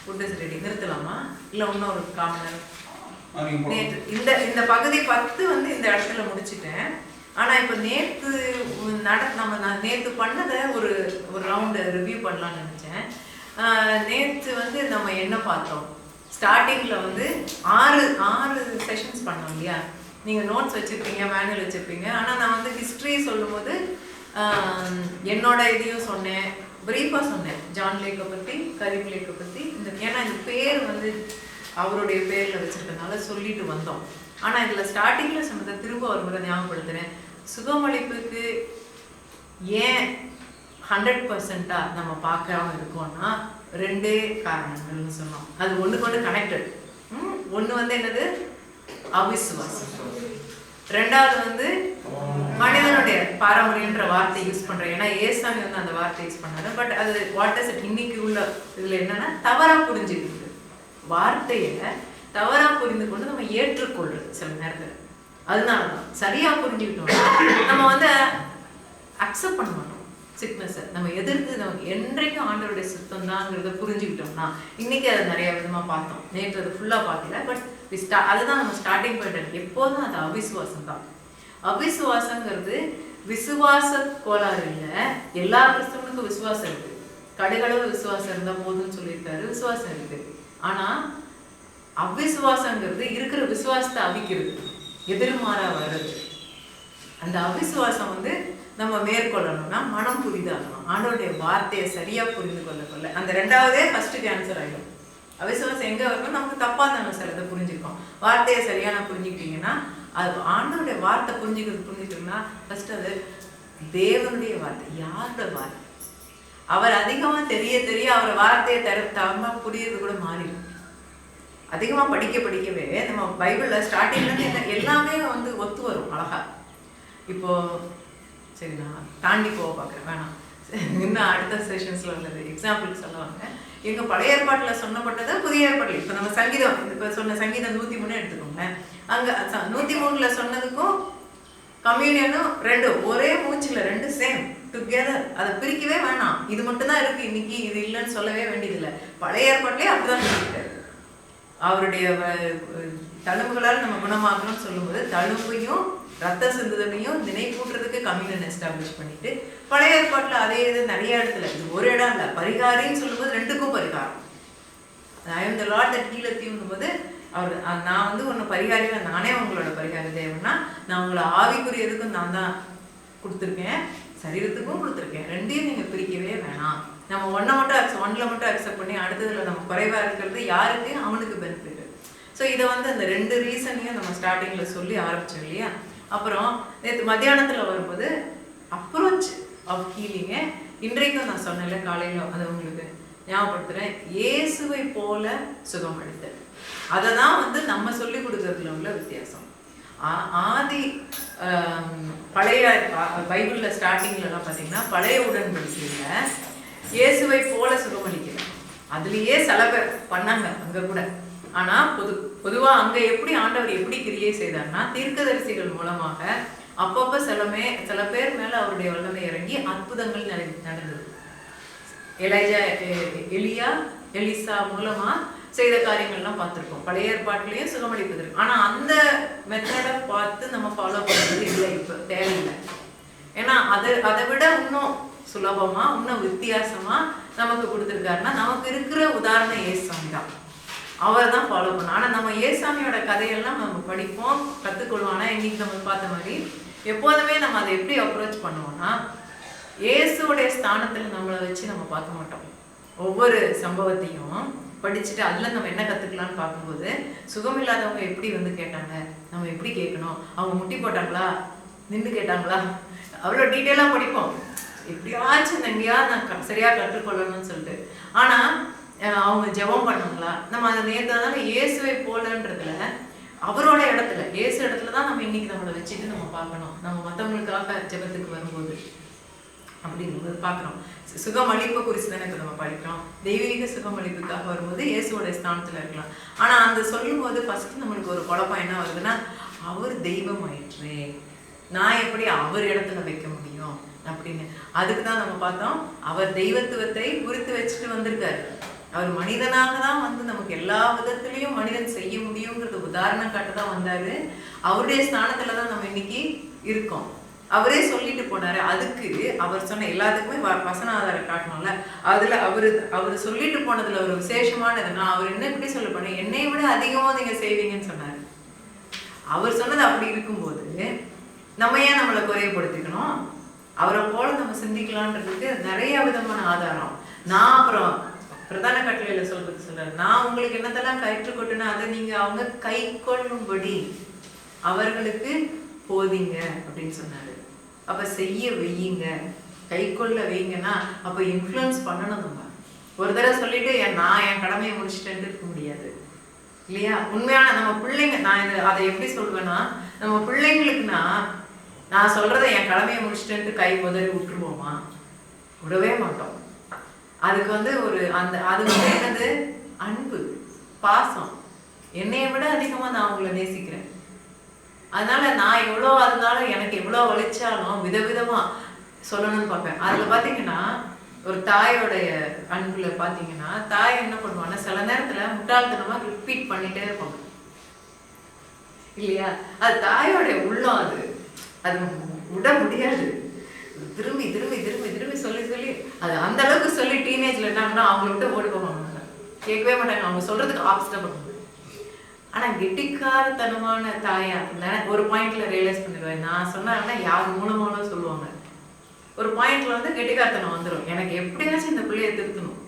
D: Food is ready. நிறுத்தலாமா? இல்லை இன்னும் ஒரு காமன் நேற்று இந்த பகுதி 10 இந்த இடத்துல முடிச்சுட்டேன். ஆனா இப்ப நேத்து பண்ணதை ஒரு ரவுண்டு ரிவ்யூ பண்ணலாம்னு நினைச்சேன். நேற்று நம்ம என்ன பார்த்தோம்? ஸ்டார்டிங்ல 6 செஷன்ஸ் பண்ணோம் இல்லையா? நீங்க நோட்ஸ் வச்சிருப்பீங்க, மேனுவல் வச்சிருப்பீங்க. ஆனா நான் ஹிஸ்டரி சொல்லும் போது என்னோட இதையும் சொன்னேன், பிரீஃபா சொன்னேன். ஜான் லேக்கை பத்தி, கரீம் லேக்கை பத்தி. ஏன்னா இந்த பேர் அவருடைய பேர்ல வச்சிருக்கனால சொல்லிட்டு வந்தோம். ஆனா இதுல ஸ்டார்டிங்ல சொன்னதை திரும்ப ஒரு முறை ஞாபகப்படுத்துறேன். சுகமளிப்புக்கு ஏன் 100% நம்ம பார்க்காம இருக்கோம்னா 2 காரணங்கள்னு சொன்னோம். அது ஒண்ணுக்கு கனெக்டட். ஒண்ணு என்னது? அவிசுவாசம். ரெண்டாவது மனிதனுடைய பாரம்பரியன்ற வார்த்தை யூஸ் பண்றேன். ஏன்னா ஏசாமி அந்த வார்த்தை யூஸ் பண்ணாரு. பட் அது வாட் இஸ் இட் இன்னைக்கு உள்ள இதுல என்னன்னா தவறா புரிஞ்சுக்கிறது. வார்த்தையை தவறா புரிந்து கொண்டு நம்ம ஏற்றுக்கொள்றது சில நேரத்தில். அதனால தான் சரியா புரிஞ்சுக்கிட்டோம்னா நம்ம வந்து அக்செப்ட் பண்ண மாட்டோம் சிக்னஸை. நம்ம எதிர்த்து நம்ம என்றைக்கும் ஆண்டவருடைய சுத்தம் தான்ங்கிறத புரிஞ்சுக்கிட்டோம்னா, இன்னைக்கு அதை நிறைய விதமா பார்த்தோம். நேற்று அதை ஃபுல்லா பார்க்கல, பட் அதுதான் நம்ம ஸ்டார்டிங் பாயிண்ட். எப்போதும் அது அவிசுவாசம் தான். அவிசுவாசங்கிறது விசுவாச கோளாறு இல்லை. எல்லா கிறிஸ்தவனுக்கும் விசுவாசம் இருக்கு. கடுகளவு விசுவாசம் இருந்தா போதும்னு சொல்லியிருக்காரு. விசுவாசம் இருக்கு. ஆனா அவிசுவாசங்கிறது இருக்கிற விசுவாசத்தை அவிக்கிறது, எதிர்மாறா வர்றது. அந்த அவிசுவாசம் வந்து நம்ம மேற்கொள்ளணும்னா மனம் புரிதாகணும். ஆண்டவருடைய வார்த்தையை சரியா புரிந்து கொள்ள அந்த ரெண்டாவதே ஃபர்ஸ்ட் கேன்சர் ஆகிடும். அவிசுவாசம் எங்க வரணும்? நமக்கு தப்பா தானே சார் அதை புரிஞ்சுக்கோம். வார்த்தையை சரியான புரிஞ்சுக்கிட்டீங்கன்னா, அது ஆண்டவருடைய வார்த்தை புரிஞ்சுக்கிட்டோம்னா ஃபர்ஸ்ட் அது தேவனுடைய வார்த்தை. யாரோட வார்த்தை? அவர் அதிகமா தெரிய அவரை வார்த்தையை தரத்தாம புரியுறது கூட மாறிடும். அதிகமா படிக்கவே நம்ம பைபிள்ல ஸ்டார்டிங்ல இருந்து எல்லாமே வந்து ஒத்து வரும் அழகா. இப்போ சரி, நான் தாண்டி போக பார்க்குறேன், வேணாம். இன்னும் அடுத்த செஷன்ஸ்ல உள்ளது எக்ஸாம்பிள் சொல்லுவாங்க. எங்க பழைய ஏற்பாட்டுல சொன்னப்பட்டது புதிய ஏற்பாட்டில். இப்போ நம்ம சங்கீதம், இப்போ சொன்ன சங்கீதம் 103 எடுத்துக்கோங்க. அங்க 103ல சொன்னதுக்கும் கம்யூனியனும் ரெண்டும் ஒரே மூச்சுல, ரெண்டு சேம் டுகெதர். அதை பிரிக்கவே வேணாம். இது மட்டும் தான் இருக்கு இன்னைக்கு, இது இல்லைன்னு சொல்லவே வேண்டியதில்லை. பழைய ஏற்பாட்டிலே அப்படிதான் சொல்லிட்டாரு. அவருடைய தழும்புகளால் நம்ம குணமாகணும்னு சொல்லும்போது தழும்பையும் ரத்த சிந்துதலையும் நினைப்பூட்டுறதுக்கு கம்யூனியன் எஸ்டாப்ளிஷ் பண்ணிட்டு, பழைய ஏற்பாட்டில் அதே இது நிறைய இடத்துல, இது ஒரு இடம் இல்லை, பரிகாரின்னு சொல்லும்போது ரெண்டுக்கும் பரிகாரம். I am the Lord that healeth யூங்கும் போது அவர் நான் வந்து ஒன்று பரிகாரியா, நானே உங்களோட பரிகார தேவன்னா, நான் உங்களை ஆவிக்குரியதுக்கும் நான் தான் கொடுத்துருக்கேன், சரீரத்துக்கும் கொடுத்துருக்கேன். ரெண்டையும் நீங்கள் பிரிக்கவே வேணாம். நம்ம ஒன்றில் மட்டும் அக்செப்ட் பண்ணி அடுத்ததுல நம்ம குறைவாக இருக்கிறது யாருக்கு? அவனுக்கு பெனிஃபிட். ஸோ இதை வந்து அந்த ரெண்டு ரீசனையும் நம்ம ஸ்டார்டிங்ல சொல்லி ஆரம்பிச்சோம் இல்லையா? அப்புறம் நேற்று மத்தியானத்தில் வரும்போது அப்ரோச் ஆஃப் ஹீலிங்க இன்றைக்கும் நான் சொன்னேன்ல காலையில், அதை உங்களுக்கு ஞாபகப்படுத்துகிறேன். இயேசுவை போல சுகம் அளித்தல். அதை தான் வந்து நம்ம சொல்லி கொடுக்கறதுல உள்ள வித்தியாசம். ஆதி பழைய பைபிளில் ஸ்டார்டிங்லலாம் பார்த்தீங்கன்னா பழைய உடன்படிக்கையில் இயேசுவை போல சுகமளிக்கல. அதுலேயே சில பேர் பண்ணாங்க அங்கே கூட. ஆனால் பொதுவாக அங்கே எப்படி ஆண்டவர் எப்படி கிரியை செய்தார்னா, தீர்க்கதரிசிகள் மூலமாக அப்பப்போ சில பேர் மேலே அவருடைய வல்லமை இறங்கி அற்புதங்கள் நடந்தது. எலிசா மூலமா செய்த காரியங்கள்லாம் பார்த்துருக்கோம். பழைய ஏற்பாட்டிலையும் சுகமளிப்பதற்கு. ஆனால் அந்த மெத்தடை பார்த்து நம்ம ஃபாலோ பண்ணுறது இல்லை, இப்போ தேவையில்லை. ஏன்னா அதை விட இன்னும் சுலபமா இன்னும் வித்தியாசமா நமக்கு கொடுத்துருக்காருன்னா, நமக்கு இருக்கிற உதாரணம் ஏசாமி தான். அவர் தான் ஃபாலோ பண்ணோம். ஆனால் நம்ம ஏசாமியோட கதையெல்லாம் நம்ம படிப்போம், கற்றுக்கொள்வோம். ஆனால் இன்னைக்கு நம்ம பார்த்த மாதிரி எப்போதுமே நம்ம அதை எப்படி அப்ரோச் பண்ணுவோம்னா, இயேசுடைய ஸ்தானத்தில் நம்மளை வச்சு நம்ம பார்க்க மாட்டோம். ஒவ்வொரு சம்பவத்தையும் படிச்சுட்டு அதில் நம்ம என்ன கற்றுக்கலான்னு பார்க்கும்போது, சுகம் இல்லாதவங்க எப்படி வந்து கேட்டாங்க, நம்ம எப்படி கேட்கணும், அவங்க முட்டி போட்டாங்களா, நின்று கேட்டாங்களா, அவ்வளோ டீட்டெயிலாக படிப்போம். எப்படியாச்சும் எங்கேயாவது நான் சரியாக கற்றுக்கொள்ளணும்னு சொல்லிட்டு. ஆனால் அவங்க ஜெபம் பண்ணாங்களா, நம்ம அதை நேர்த்தாதான இயேசுவை போலன்றதுல அவரோட இடத்துல, இயேசு இடத்துல தான் நம்ம இன்னைக்கு நம்மளை வச்சுட்டு நம்ம பார்க்கணும். நம்ம மற்றவங்களுக்காக ஜெபத்துக்கு வரும்போது அப்படிங்கும்போது பார்க்குறோம். சுகமளிப்பு குறித்து தானே இப்போ நம்ம படிக்கிறோம். தெய்வீக சுகமளிப்புக்காக வரும்போது இயேசுவோட ஸ்தானத்தில் இருக்கலாம். ஆனால் அந்த சொல்லும்போது ஃபர்ஸ்ட் நம்மளுக்கு ஒரு குழப்பம் என்ன வருதுன்னா, அவர் தெய்வம் ஆயிற்று, நான் எப்படி அவர் இடத்துல வைக்க முடியும் அப்படின்னு. அதுக்கு தான் நம்ம பார்த்தோம், அவர் தெய்வத்துவத்தை குறித்து வச்சுட்டு வந்திருக்காரு. அவர் மனிதனாக தான் வந்து நமக்கு எல்லா விதத்திலையும் மனிதன் செய்ய முடியுங்கிறது உதாரணம் காட்ட தான் வந்தாரு. அவருடைய ஸ்தானத்துல தான் நம்ம இன்னைக்கு இருக்கோம். அவரே சொல்லிட்டு போனாரு. அதுக்கு அவர் சொன்ன எல்லாத்துக்குமே வசன ஆதாரம் காட்டணும்ல. அதுல அவரு சொல்லிட்டு போனதுல ஒரு விசேஷமானதுன்னா, அவர் என்ன எப்படி சொல்ல போன, என்னை விட அதிகமா நீங்க செய்வீங்கன்னு சொன்னாரு. அவர் சொன்னது அப்படி இருக்கும்போது நம்ம ஏன் நம்மளை குறையப்படுத்திக்கணும்? அவரை போல நம்ம சிந்திக்கலான்றதுக்கு நிறைய விதமான ஆதாரம். நான் அப்புறம் பிரதான கட்டளையில சொல்றாரு, நான் உங்களுக்கு என்னத்தெல்லாம் கற்றுக்கொட்டுனா அதை நீங்க அவங்க கை கொள்ளும்படி அவர்களுக்கு போதிங்க அப்படின்னு சொன்னாரு. அப்ப செய்ய வையுங்க, கை கொள்ள வைங்கன்னா அப்ப இன்ஃப்ளூயன்ஸ் பண்ணணும். நம்ம ஒரு தடவை சொல்லிட்டு நான் என் கடமையை முடிச்சுட்டேன்னு இருக்க முடியாது இல்லையா? உண்மையான நம்ம பிள்ளைங்க, நான் அதை எப்படி சொல்வேன்னா, நம்ம பிள்ளைங்களுக்குன்னா நான் சொல்றதை என் கடமையை முடிச்சுட்டேன்ட்டு கை உதறி விட்டுருவோமா? விடவே மாட்டோம். அதுக்கு வந்து அது வந்து என்னது? அன்பு, பாசம். என்னைய விட அதிகமா நான் உங்களை நேசிக்கிறேன். அதனால நான் எவ்வளோ இருந்தாலும் எனக்கு எவ்வளோ வலிச்சாலும் விதவிதமா சொல்லணும்னு பார்ப்பேன். அதுல பாத்தீங்கன்னா ஒரு தாயோடைய அன்புல பாத்தீங்கன்னா தாய் என்ன பண்ணுவாங்கன்னா சில நேரத்துல முட்டாள்தனமா ரிப்பீட் பண்ணிட்டே இருப்பாங்க இல்லையா? அது தாயோடைய உள்ளம், அது விட முடியாது. திரும்பி திரும்பி திரும்பி திரும்பி சொல்லி சொல்லி அது அந்த அளவுக்கு சொல்லி டீனேஜ்ல என்னன்னா அவங்கள விட்டு ஓடி போவாங்க, கேட்கவே மாட்டாங்க, அவங்க சொல்றதுக்கு ஆப்ஸ்டா பண்ணுவாங்க. ஆனா கெட்டிக்காரத்தனமான தாயா ஒரு பாயிண்ட்ல ரியலைஸ் பண்ணிடுவேன். நான் சொன்னா யார் மூலமாலும் சொல்லுவாங்க, ஒரு பாயிண்ட்ல வந்து கெட்டிக்காரத்தனம் வந்துடும், எனக்கு எப்படியாச்சும் இந்த பிள்ளைய திருத்தணும்.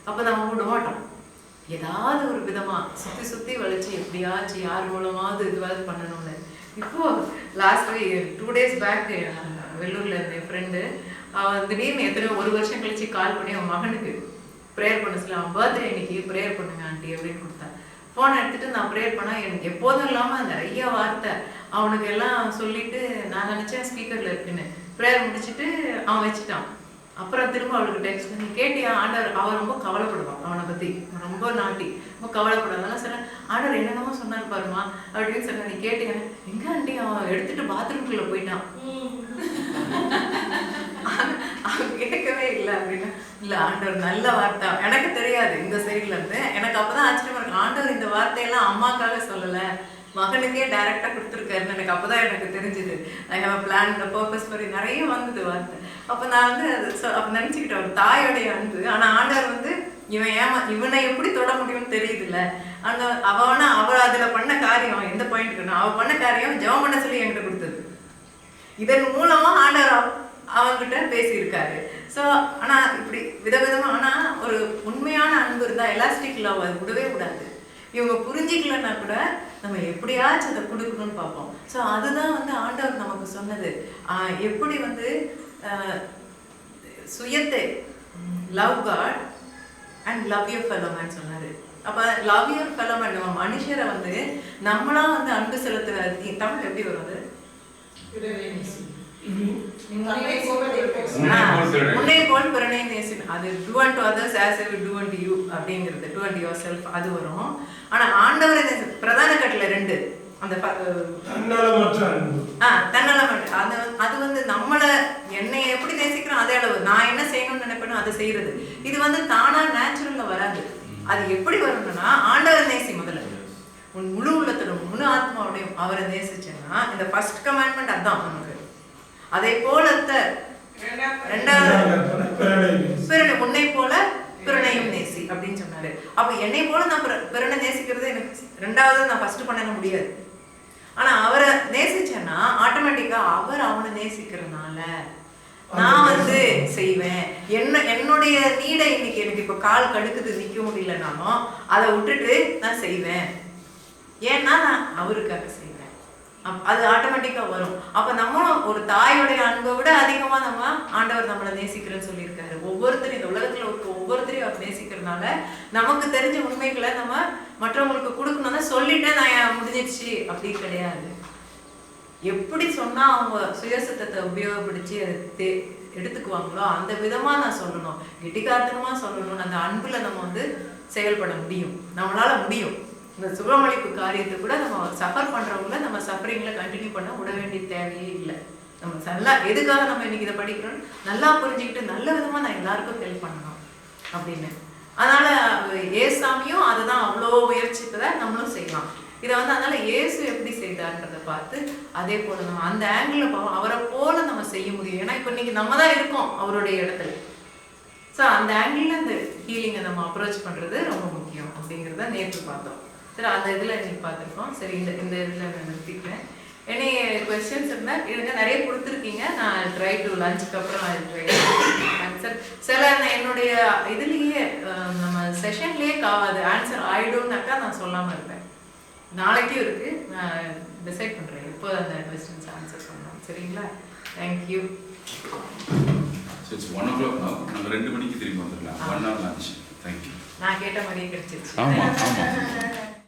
D: அப்ப நம்ம விட மாட்டோம், ஏதாவது ஒரு விதமா சுத்தி சுத்தி வளைச்சு எப்படியாச்சும் யார் மூலமாவது இதுவாது பண்ணணும்னு. இப்போ லாஸ்ட் 2 days பேக் வெள்ளூர்ல இருந்த என் ஃப்ரெண்டு அவன் திடீர்னு எத்தனையோ 1 வருஷம் கழிச்சு கால் பண்ணி அவன் மகனுக்கு ப்ரேயர் பண்ண சொல்லி, அவன் பர்த்டே இன்னைக்கு ப்ரேயர் பண்ணுங்க ஆண்டி அப்படின்னு கொடுத்தான். ஃபோன் எடுத்துட்டு நான் ப்ரேயர் பண்ணா எனக்கு எப்போதும் இல்லாம நிறைய வார்த்தை அவனுக்கு எல்லாம் சொல்லிட்டு நான் நினைச்சேன் ஸ்பீக்கர்ல இருக்குன்னு. ப்ரேயர் முடிச்சுட்டு அவன் வச்சுட்டான். அப்புறம் திரும்ப அவளுக்கு டெக்ஸ்ட் பண்ணி, கேட்டியா ஆண்டவர், அவன் ரொம்ப கவலைப்படுவான் அவனை பத்தி, ரொம்ப நாட்டி ரொம்ப கவலைப்படுவாங்க. சொன்னேன் ஆண்டவர் என்னென்னமோ சொன்னார் பாருமா அப்படின்னு சொன்ன, நீ கேட்டியா? எங்க ஆண்டி அவன் எடுத்துட்டு பாத்ரூம்குள்ள போயிட்டான். அவன் கேட்கவே இல்லை அப்படின்னா, இல்ல ஆண்டவர் நல்ல வார்த்தை, எனக்கு தெரியாது இந்த சைட்ல இருந்து. எனக்கு அப்பதான் ஆச்சரியமா இருக்கு, ஆண்டவர் இந்த வார்த்தையெல்லாம் அம்மாக்காக சொல்லல, மகனுக்கே டைரக்டா கொடுத்துருக்காருன்னு எனக்கு அப்பதான் எனக்கு தெரிஞ்சுது. I have plan the purpose மாதிரி நிறைய வந்தது வார்த்தை. அப்ப நான் வந்து அது அப்ப நினைச்சுக்கிட்டேன், ஒரு தாயோடைய அன்பு. ஆனா ஆண்டவர் வந்து இவனை எப்படி தொட முடியும்னு தெரியுது இல்ல. அங்க அவ அதுல பண்ண காரியம் எந்த பாயிண்ட், அவ பண்ண காரியம் ஜெபம் பண்ண சொல்லி என்கிட்ட கொடுத்தது. இதன் மூலமா ஆண்டவர் அவங்கிட்ட பேசியிருக்காரு. ஸோ ஆனா இப்படி விதவிதமா, ஆனா ஒரு உண்மையான அன்பு இருந்தா எலாஸ்டிக் லவ் அது விடவே கூடாது. இவங்க புரிஞ்சிக்கலன்னா கூட நம்ம எப்படியாச்சும் அதை கொடுக்கணும்னு பார்ப்போம். ஸோ அதுதான் வந்து ஆண்டவர் நமக்கு சொன்னது, எப்படி வந்து சுயத்தை love God and love your fellow man சொன்னாரு. அப்ப லவ் யுவர் ஃபெலோ மேன், நம்ம மனுஷரை வந்து நம்மளா வந்து அன்பு செலுத்துற தமிழ் எப்படி வரும் அது? முன்னே போல் பிறனை நேசி, அது do unto others as you do unto you அப்படிங்கிறது, do unto yourself அது வரும். ஆனா ஆண்டவர் பிரதான கட்டளை 2, அந்த தன்னலமற்ற அது வந்து நம்மள என்னை எப்படி நேசிக்கிறோம் அதே அளவு நான் என்ன செய்யணும்னு நினைப்பேனோ அதை செய்யறது. இது வந்து தானா நேச்சுரல்ல வராது. அது எப்படி வரணும்னா ஆண்டவர் நேசி முதல்ல, உன் முழு உள்ளத்தோடும் முழு ஆத்மாவோடையும் அவரை நேசிச்சேன்னா இந்த ஃபர்ஸ்ட் கமாண்ட்மெண்ட் அதான் நமக்கு. அதே போல உன்னை போல பிறனையும் நேசி அப்படின்னு சொன்னாரு. அப்ப என்னை போல நான் பிறனை நேசிக்கிறது எனக்கு ரெண்டாவது நான் ஃபர்ஸ்ட் பண்ண முடியாது. ஆனா அவரை நேசிச்சேன்னா ஆட்டோமேட்டிக்கா அவர் அவனை நேசிக்கிறதுனால நான் வந்து செய்வேன். என்னுடைய நீடை இன்னைக்கு எனக்கு இப்ப கால் கடுக்குது நிக்க முடியலனாலும் அதை விட்டுட்டு நான் செய்வேன். ஏன்னா நான் அவருக்காக செய்வேன். அது ஆட்டோமேட்டிக்கா வரும். அப்ப நம்மளும் ஒரு தாயோடைய அன்பை விட அதிகமா நம்ம ஆண்டவர் நம்மளை நேசிக்கிறேன்னு சொல்லியிருக்காரு. ஒவ்வொருத்தரும் இந்த உலகத்துல ஒவ்வொருத்தரையும் அவர் நேசிக்கிறதுனால நமக்கு தெரிஞ்ச உண்மைகளை நம்ம மற்றவங்களுக்கு கொடுக்கணும்னா சொல்லிட்டேன் நான் முடிஞ்சிடுச்சு அப்படி கிடையாது. எப்படி சொன்னா அவங்க சுயசத்தத்தை உபயோகப்படுத்தி அதை எடுத்துக்குவாங்களோ அந்த விதமா நான் சொல்லணும், கெட்டிக்காரத்தனமா சொல்லணும். அந்த அன்புல நம்ம வந்து செயல்பட முடியும், நம்மளால முடியும். இந்த சுகமளிப்பு காரியத்தை கூட நம்ம சஃபர் பண்றவங்கள நம்ம சஃபரிங்ல கண்டினியூ பண்ண விட வேண்டிய தேவையே இல்லை. நம்ம நல்லா எதுக்காக நம்ம இன்னைக்கு இதை படிக்கிறோம், நல்லா புரிஞ்சுக்கிட்டு நல்ல விதமா நான் எல்லாருக்கும் ஹெல்ப் பண்ணணும் அப்படின்னு. அதனால ஏசாமியும் அதுதான் அவ்வளோ முயற்சிப்பதை நம்மளும் செய்யலாம். இதை வந்து அதனால இயேசு எப்படி செய்தார்ன்றதை பார்த்து அதே போல நம்ம அந்த ஆங்கிள் போவோம், அவரை போல நம்ம செய்ய முடியும். ஏன்னா இப்போ இன்னைக்கு நம்ம தான் இருக்கோம் அவருடைய இடத்துல. ஸோ அந்த ஆங்கிள் அந்த ஹீலிங்கை நம்ம அப்ரோச் பண்றது ரொம்ப முக்கியம் அப்படிங்கிறத நேற்று பார்த்தோம். சரி, அந்த இதில் இன்னைக்கு பார்த்துருக்கோம். சரி, இந்த இதில் நான் நிறுத்திக்கிறேன். எனி கொஸ்டின்ஸ் இருந்தால் இருங்க, நிறைய கொடுத்துருக்கீங்க. நான் ட்ரை டு லஞ்சுக்கு அப்புறம் ஆன்சர் சில என்னுடைய இதுலேயே நம்ம செஷன்லேயே அது ஆன்சர் ஆயிடும்னாக்கா நான் சொல்லாமல் இருப்பேன். நாளைக்கும் இருக்கு, நான் டிசைட் பண்ணுறேன் எப்போ அந்த கொஸ்டின்ஸ் ஆன்சர் பண்ணணும். சரிங்களா? தேங்க்யூ.
E: It's 1 o'clock now. நம்ம 2 மணிக்கு திரும்பி வந்துடலாம். 1 hour lunch. Thank you.
D: நான் கேட்ட மாதிரியே கிடைச்சிருச்சு.
E: ஆமா ஆமா.